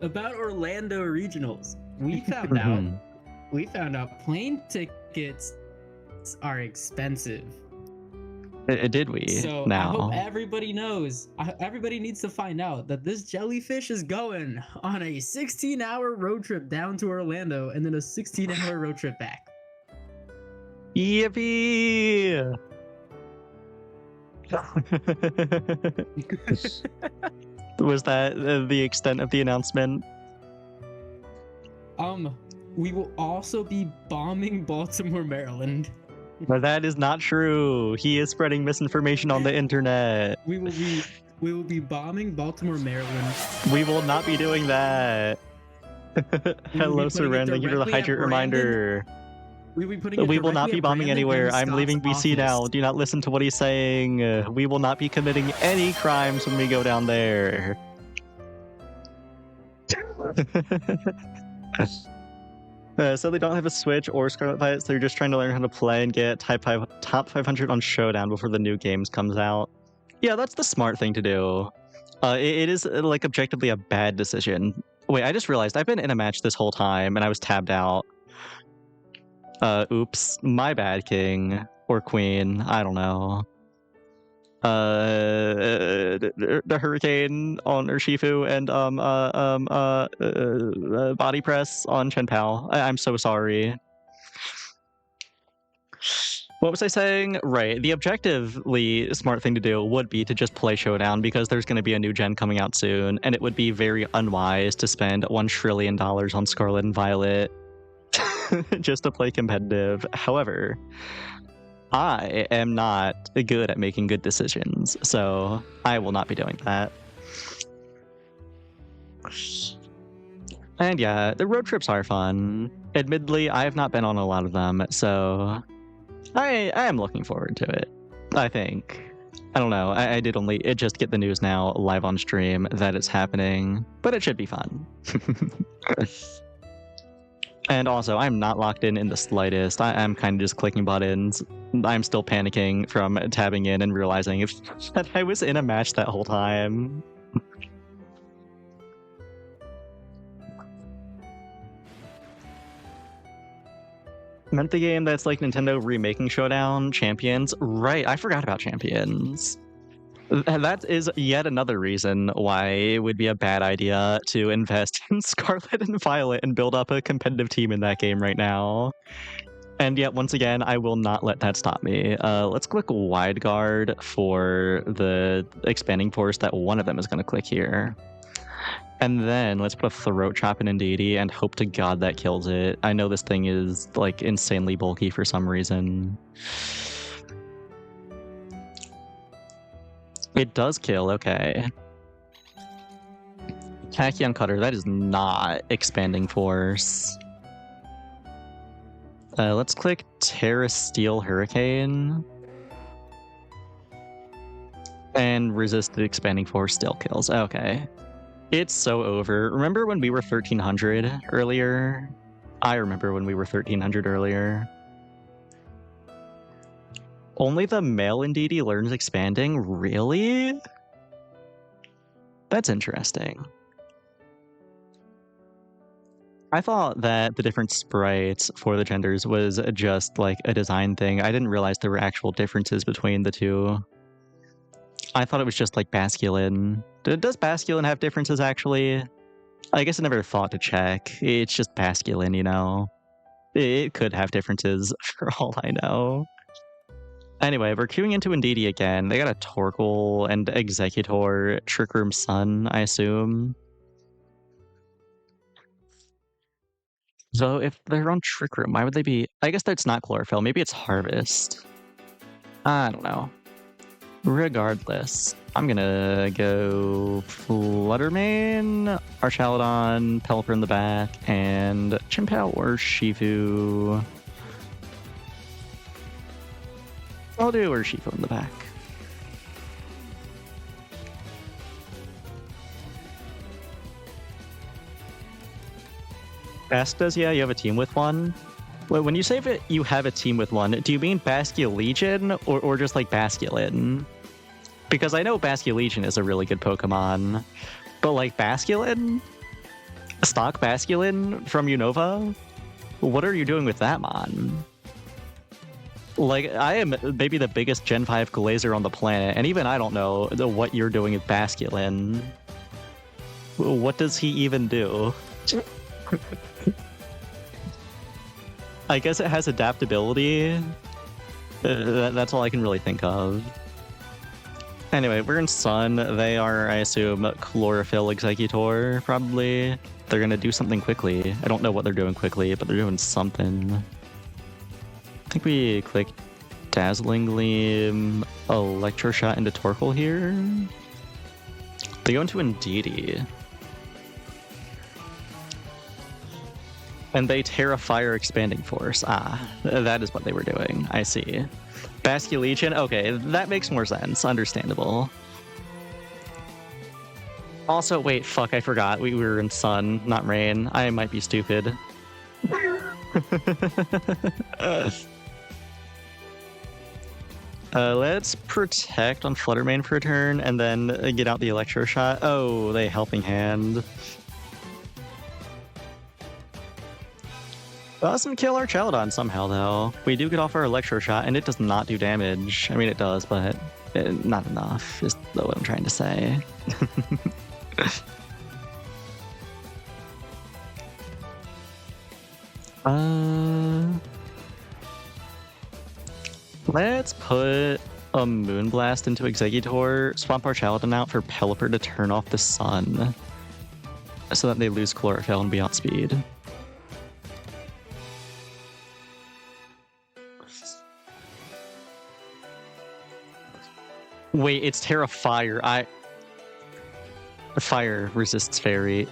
about Orlando regionals, we found out plane tickets are expensive. Did we? So now? I hope everybody knows. Everybody needs to find out that this jellyfish is going on a 16-hour road trip down to Orlando and then a 16-hour road trip back. Yippee! Was that the extent of the announcement? We will also be bombing Baltimore, Maryland. But that is not true. He is spreading misinformation on the internet. We will be bombing Baltimore, Maryland. We will not be doing that. Hello, Seren. Thank you for the hydrate reminder. We will not be bombing anywhere. I'm leaving BC now. Do not listen to what he's saying. We will not be committing any crimes when we go down there. So they don't have a Switch or Scarlet Violet, so they're just trying to learn how to play and get top 500 on Showdown before the new games comes out. Yeah, that's the smart thing to do. It is like objectively a bad decision. Wait, I just realized I've been in a match this whole time and I was tabbed out. Oops, my bad, king or queen. I don't know. The hurricane on Urshifu and body press on Chen Pao. I'm so sorry. What was I saying? Right, the objectively smart thing to do would be to just play Showdown because there's going to be a new gen coming out soon, and it would be very unwise to spend $1 trillion on Scarlet and Violet just to play competitive. However, I am not good at making good decisions, so I will not be doing that. And yeah, the road trips are fun. Admittedly, I have not been on a lot of them, so I am looking forward to it, I think. I don't know, I did only just get the news now live on stream that it's happening, but it should be fun. And also, I'm not locked in the slightest. I'm kind of just clicking buttons. I'm still panicking from tabbing in and realizing that I was in a match that whole time. Meant the game that's like Nintendo remaking Showdown, Champions. Right, I forgot about Champions. That is yet another reason why it would be a bad idea to invest in Scarlet and Violet and build up a competitive team in that game right now. And yet, once again, I will not let that stop me. Let's click Wide Guard for the expanding force that one of them is going to click here. And then let's put a Throat Chop in Indeedee and hope to God that kills it. I know this thing is like insanely bulky for some reason. It does kill, okay. Tachyon Cutter, that is not expanding force. Let's click Terra Steel Hurricane. And resist the expanding force still kills, okay. It's so over. Remember when we were 1300 earlier? I remember when we were 1300 earlier. Only the male Indeedee learns expanding? Really? That's interesting. I thought that the different sprites for the genders was just like a design thing. I didn't realize there were actual differences between the two. I thought it was just like masculine. Does masculine have differences actually? I guess I never thought to check. It's just masculine, you know? It could have differences for all I know. Anyway, we're queuing into Indeedee again. They got a Torkoal and Executor, Trick Room Sun, I assume. So if they're on Trick Room, why would they be... I guess that's not Chlorophyll. Maybe it's Harvest. I don't know. Regardless, I'm gonna go Fluttermane, Archaludon, Pelipper in the back, and Chimpow or Shifu. I'll do Urshifu in the back. Bask does, yeah, you have a team with one. When you say that you have a team with one, do you mean Basculegion or just like Basculin? Because I know Basculegion is a really good Pokemon, but like Basculin? Stock Basculin from Unova? What are you doing with that mon? Like, I am maybe the biggest Gen 5 Glazer on the planet, and even I don't know what you're doing with Basculin. What does he even do? I guess it has adaptability. That's all I can really think of. Anyway, we're in Sun. They are, I assume, Chlorophyll Executor, probably. They're gonna do something quickly. I don't know what they're doing quickly, but they're doing something. I think we click Dazzling Gleam, Electroshot into Torkoal here. They go into Indeedee. And they Terra Fire Expanding Force. Ah, that is what they were doing. I see. Basculegion? Okay, that makes more sense. Understandable. Also, wait, fuck, I forgot. We were in Sun, not Rain. I might be stupid. Let's Protect on Fluttermane for a turn, and then get out the Electroshot. Oh, they Helping Hand. Doesn't kill our Archaludon somehow, though. We do get off our Electroshot, and it does not do damage. I mean, it does, but not enough, is what I'm trying to say. Let's put a Moonblast into Executor, swap our Archaludon out for Pelipper to turn off the Sun, so that they lose Chlorophyll and be outspeed. Wait, it's Terra Fire. Fire resists Fairy.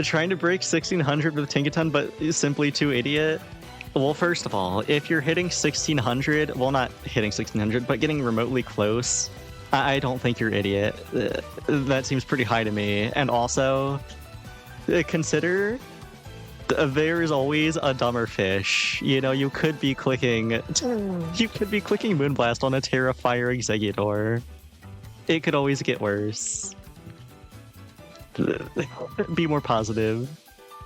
Trying to break 1600 with Tinkaton, but simply too idiot. Well, first of all, if you're hitting 1600, well, not hitting 1600, but getting remotely close, I don't think you're idiot. That seems pretty high to me. And also, consider there is always a dumber fish. You know, you could be clicking Moonblast on a Terra Fire Executor. It could always get worse. Be more positive.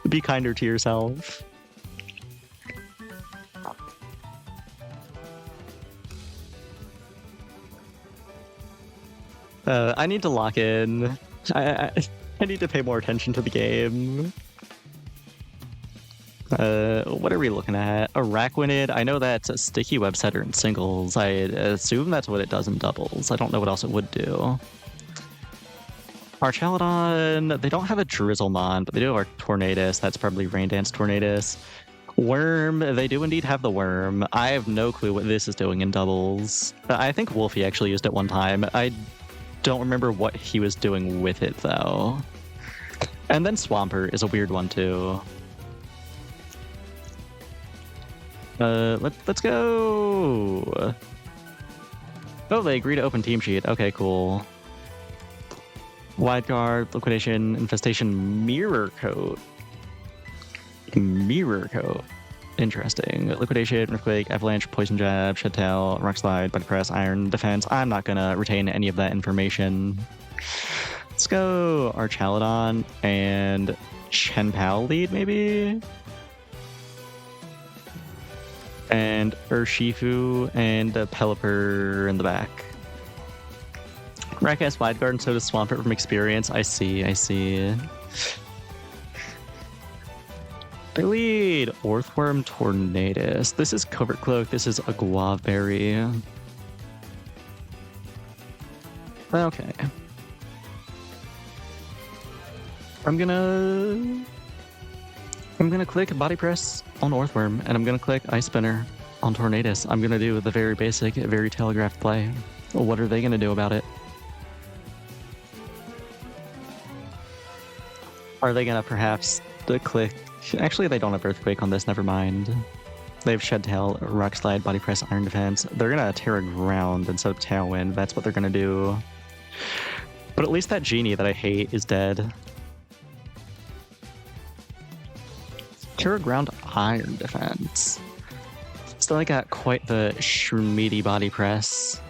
Be kinder to yourself. I need to lock in. I need to pay more attention to the game. What are we looking at? Araquanid. I know that's a sticky web setter in singles. I assume that's what it does in doubles. I don't know what else it would do. Archaludon, they don't have a Drizzlemon, but they do have our Tornadus. That's probably Rain Dance Tornadus. Worm, they do indeed have the Worm. I have no clue what this is doing in doubles. I think Wolfie actually used it one time. I don't remember what he was doing with it, though. And then Swampert is a weird one, too. Let's go. Oh, they agree to open team sheet. Okay, cool. Wide Guard, Liquidation, Infestation, Mirror Coat. Mirror Coat. Interesting. Liquidation, Earthquake, Avalanche, Poison Jab, Shed Tail, Rock Slide, Body Press, Iron Defense. I'm not gonna retain any of that information. Let's go Archaladon and Chen Pao lead, maybe? And Urshifu and Pelipper in the back. Rack has Wide Guard and so does Swampert from experience. I see. They lead Orthworm Tornadus. This is Covert Cloak. This is a Guaveberry. Okay. I'm gonna click Body Press on Orthworm, and I'm gonna click Ice Spinner on Tornadus. I'm gonna do the very basic, very telegraphed play. What are they gonna do about it? Are they gonna perhaps click? Actually, they don't have Earthquake on this. Never mind. They have Shed Tail, Rock Slide, Body Press, Iron Defense. They're gonna Terra Ground instead of Tailwind. That's what they're gonna do. But at least that Genie that I hate is dead. Terra Ground, Iron Defense. Still, I got quite the schmeedy Body Press.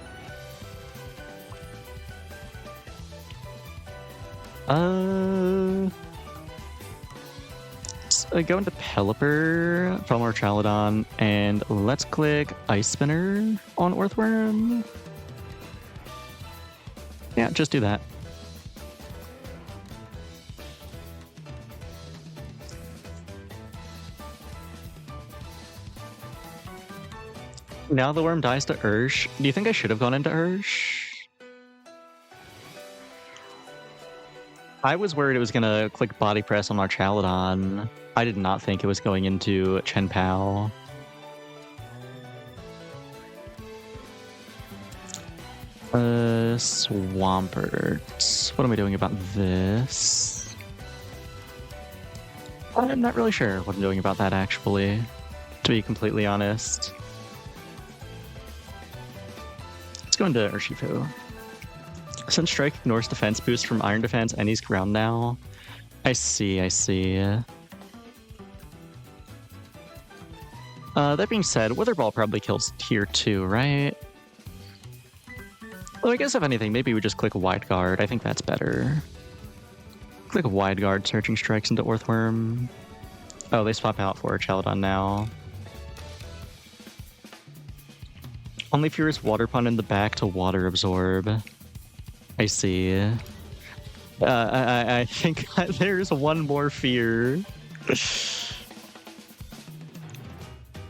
Go into Pelipper from Archaladon, and let's click Ice Spinner on Orthworm. Yeah, just do that. Now the worm dies to Ursh. Do you think I should have gone into Ursh? I was worried it was gonna click Body Press on Archaladon. I did not think it was going into Chen Pao. Swampert. What am I doing about this? I'm not really sure what I'm doing about that, actually, to be completely honest. Let's go into Urshifu. Since Strike ignores defense boost from Iron Defense and he's ground now. I see. That being said, Wither Ball probably kills tier 2, right? Well, I guess if anything, maybe we just click Wide Guard. I think that's better. Click Wide Guard, Searching Strikes into Orthworm. Oh, they swap out for Archaladon now. Only Furious Water Pun in the back to Water Absorb. I see. I think there's one more fear.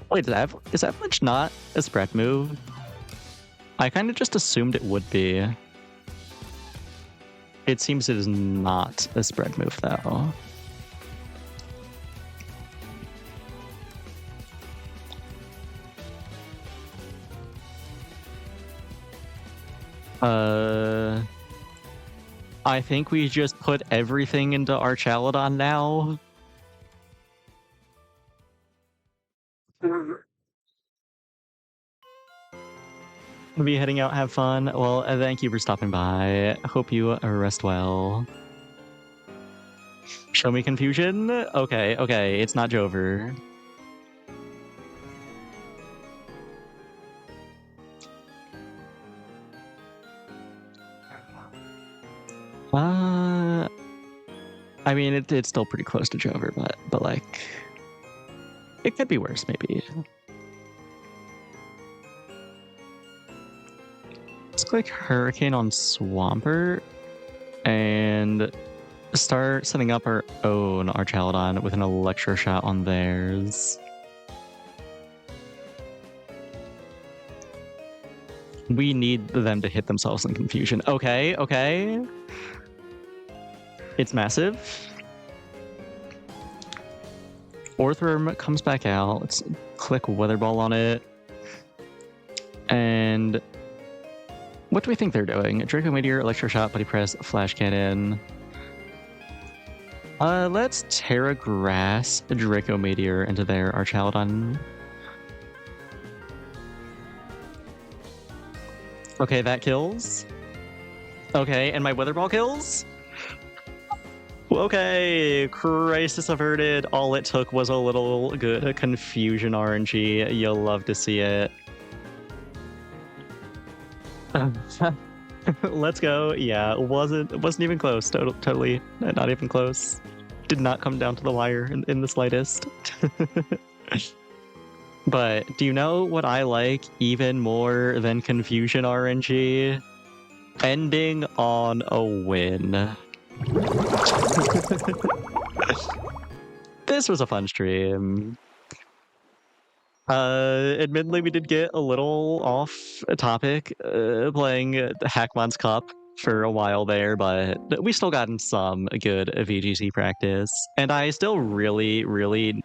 Wait, is Avalanche not a spread move? I kind of just assumed it would be. It seems it is not a spread move, though. I think we just put everything into Archaladon now. We'll be heading out, have fun. Well, thank you for stopping by. Hope you rest well. Show me confusion? Okay, it's not Jover. I mean, it's still pretty close to Jover, but like, it could be worse, maybe. Let's click Hurricane on Swampert and start setting up our own Archaladon with an Electro Shot on theirs. We need them to hit themselves in confusion. Okay. It's massive. Orthworm comes back out. Let's click Weather Ball on it. And what do we think they're doing? Draco Meteor, Electro Shot, Buddy Press, Flash Cannon. Let's Terra Grass Draco Meteor into their Archaladon. Okay, that kills. Okay, and my Weather Ball kills? Okay, crisis averted. All it took was a little good confusion RNG. You'll love to see it. Let's go. Yeah, wasn't even close. Totally not even close. Did not come down to the wire in the slightest. But do you know what I like even more than confusion RNG? Ending on a win. This was a fun stream. Admittedly, we did get a little off topic playing Hackmon's Cup for a while there, but we still gotten some good VGC practice. And I still really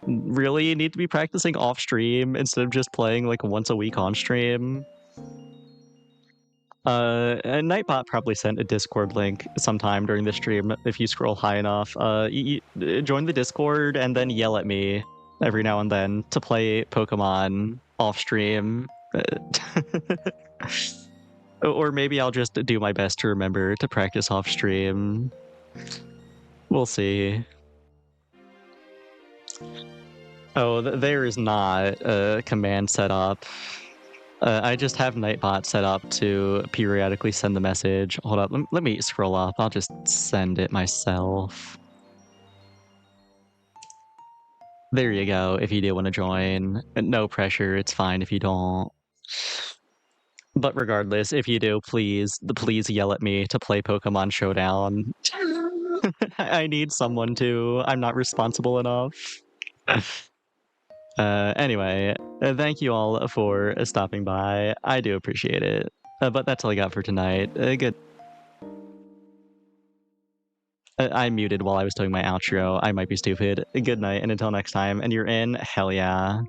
need to be practicing off stream instead of just playing like once a week on stream. And Nightbot probably sent a Discord link sometime during the stream if you scroll high enough. Join the Discord and then yell at me every now and then to play Pokemon off stream. Or maybe I'll just do my best to remember to practice off stream. We'll see. Oh, there is not a command set up. I just have Nightbot set up to periodically send the message. Hold up, let me scroll up. I'll just send it myself. There you go, if you do want to join. No pressure, it's fine if you don't. But regardless, if you do, please yell at me to play Pokemon Showdown. I need someone to. I'm not responsible enough. Anyway, thank you all for stopping by. I do appreciate it. But that's all I got for tonight. Good. I muted while I was doing my outro. I might be stupid. Good night, and until next time. And you're in? Hell yeah.